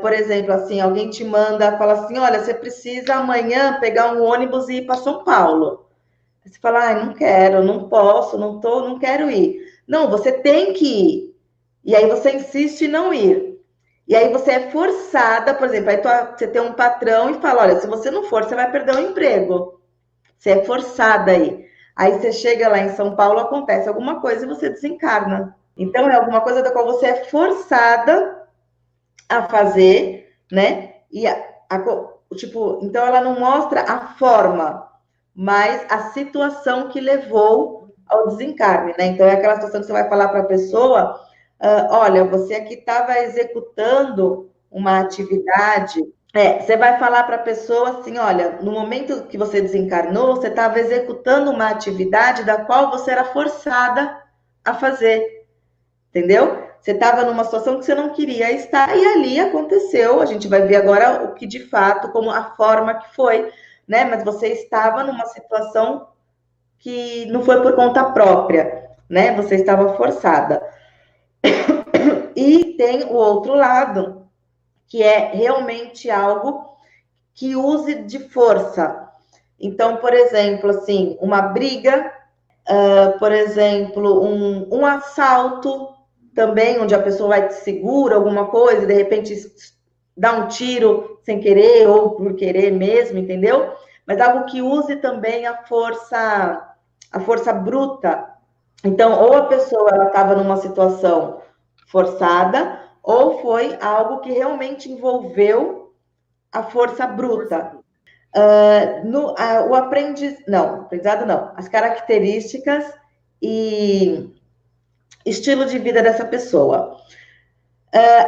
Por exemplo, assim, alguém te manda, fala assim, olha, você precisa amanhã pegar um ônibus e ir para São Paulo. Você fala, ai, não quero, não posso, não quero ir. Não, você tem que ir. E aí você insiste em não ir. E aí você é forçada, por exemplo, aí você tem um patrão e fala, olha, se você não for, você vai perder o emprego. Você é forçada aí. Aí você chega lá em São Paulo, acontece alguma coisa e você desencarna. Então é alguma coisa da qual você é forçada a fazer, né? Tipo, então ela não mostra a forma, mas a situação que levou ao desencarne, né? Então é aquela situação que você vai falar para a pessoa, olha, você aqui estava executando uma atividade. Você vai falar para a pessoa assim, olha, no momento que você desencarnou, você estava executando uma atividade da qual você era forçada a fazer, entendeu? Você estava numa situação que você não queria estar e ali aconteceu. A gente vai ver agora o que de fato, como a forma que foi, né? Mas você estava numa situação que não foi por conta própria, né? Você estava forçada. E tem o outro lado, que é realmente algo que use de força. Então, por exemplo, assim, uma briga, por exemplo, um assalto também, onde a pessoa vai te segura alguma coisa, e de repente dá um tiro sem querer ou por querer mesmo, entendeu? Mas algo que use também a força bruta. Então, ou a pessoa ela estava numa situação forçada, ou foi algo que realmente envolveu a força bruta. O aprendizado não, as características e estilo de vida dessa pessoa.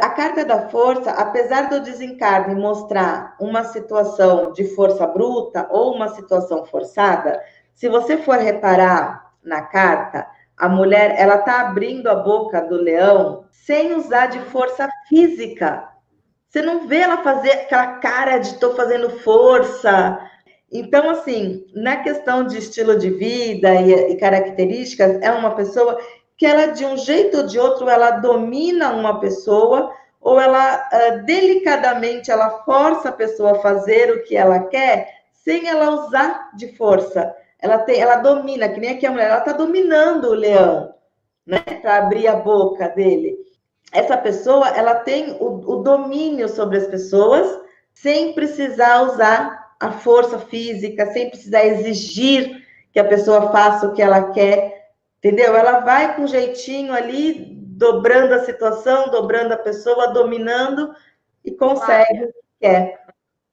A carta da força, apesar do desencarne mostrar uma situação de força bruta ou uma situação forçada, se você for reparar na carta, a mulher ela está abrindo a boca do leão sem usar de força física. Você não vê ela fazer aquela cara de estou fazendo força. Então, assim, na questão de estilo de vida e características, é uma pessoa que ela, de um jeito ou de outro, ela domina uma pessoa, ou ela, delicadamente, ela força a pessoa a fazer o que ela quer, sem ela usar de força. Ela domina, que nem aqui a mulher, ela está dominando o leão, né, para abrir a boca dele. Essa pessoa, ela tem o domínio sobre as pessoas, sem precisar usar a força física, sem precisar exigir que a pessoa faça o que ela quer, entendeu? Ela vai com jeitinho ali, dobrando a situação, dobrando a pessoa, dominando e consegue o que quer.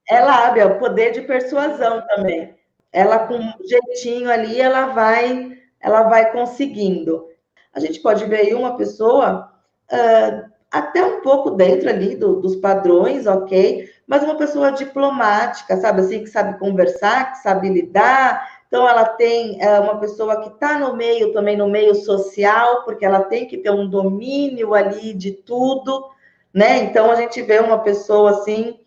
É lábia, o poder de persuasão também. Ela com jeitinho ali, ela vai conseguindo. A gente pode ver aí uma pessoa até um pouco dentro ali dos padrões, ok? Mas uma pessoa diplomática, sabe assim, que sabe conversar, que sabe lidar. Então, ela tem uma pessoa que está no meio, também no meio social, porque ela tem que ter um domínio ali de tudo, né? Então, a gente vê uma pessoa assim,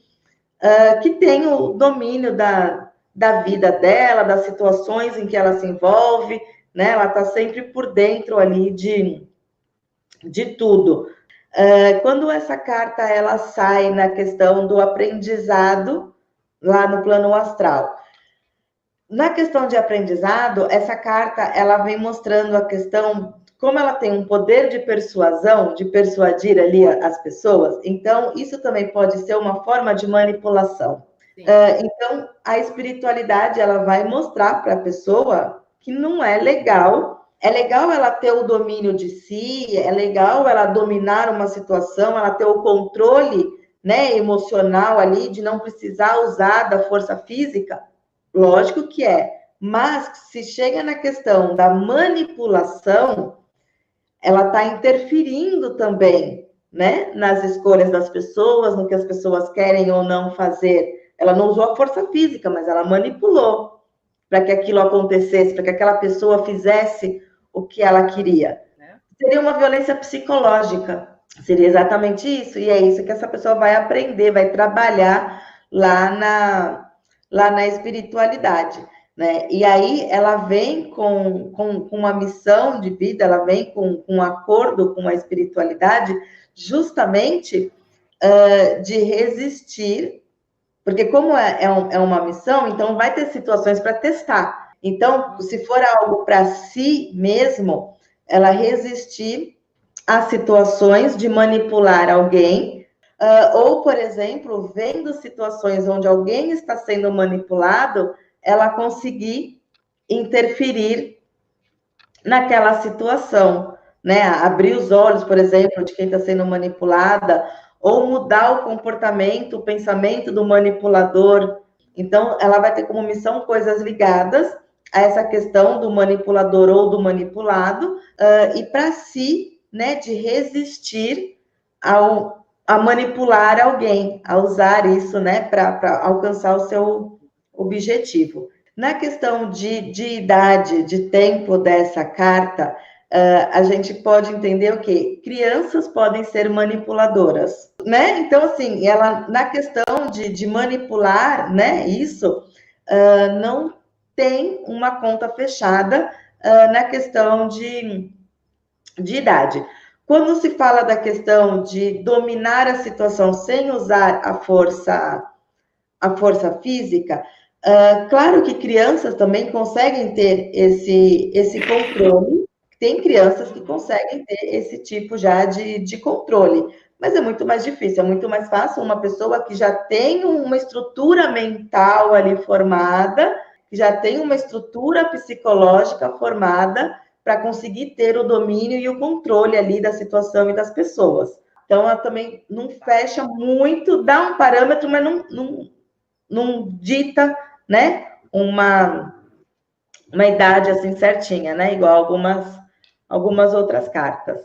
que tem o domínio da vida dela, das situações em que ela se envolve, né? Ela está sempre por dentro ali de tudo. Quando essa carta ela sai na questão do aprendizado lá no plano astral. Na questão de aprendizado, essa carta ela vem mostrando a questão, como ela tem um poder de persuasão, de persuadir ali as pessoas, então isso também pode ser uma forma de manipulação. Então, a espiritualidade ela vai mostrar para a pessoa que não é legal. É legal ela ter o domínio de si, é legal ela dominar uma situação, ela ter o controle, né, emocional ali, de não precisar usar da força física. Lógico que é, mas se chega na questão da manipulação, ela está interferindo também, né, nas escolhas das pessoas, no que as pessoas querem ou não fazer. Ela não usou a força física, mas ela manipulou para que aquilo acontecesse, para que aquela pessoa fizesse o que ela queria. Seria uma violência psicológica, seria exatamente isso, e é isso que essa pessoa vai aprender, vai trabalhar lá na espiritualidade, né? E aí ela vem com uma missão de vida, ela vem com um acordo com a espiritualidade, justamente de resistir, porque como é uma missão, então vai ter situações para testar. Então, se for algo para si mesmo, ela resistir a situações de manipular alguém, ou, por exemplo, vendo situações onde alguém está sendo manipulado, ela conseguir interferir naquela situação, né? Abrir os olhos, por exemplo, de quem está sendo manipulada, ou mudar o comportamento, o pensamento do manipulador. Então, ela vai ter como missão coisas ligadas a essa questão do manipulador ou do manipulado, e para si, né, de resistir a manipular alguém, a usar isso, né, para alcançar o seu objetivo. Na questão de idade, de tempo dessa carta, a gente pode entender o quê? Crianças podem ser manipuladoras, né? Então, assim, ela, na questão de manipular, né, isso, não tem uma conta fechada na questão de idade. Quando se fala da questão de dominar a situação sem usar a força física, claro que crianças também conseguem ter esse controle, tem crianças que conseguem ter esse tipo já de controle, mas é muito mais difícil, é muito mais fácil uma pessoa que já tem uma estrutura mental ali formada, que já tem uma estrutura psicológica formada, para conseguir ter o domínio e o controle ali da situação e das pessoas. Então, ela também não fecha muito, dá um parâmetro, mas não dita, né, uma idade assim certinha, né, igual algumas outras cartas.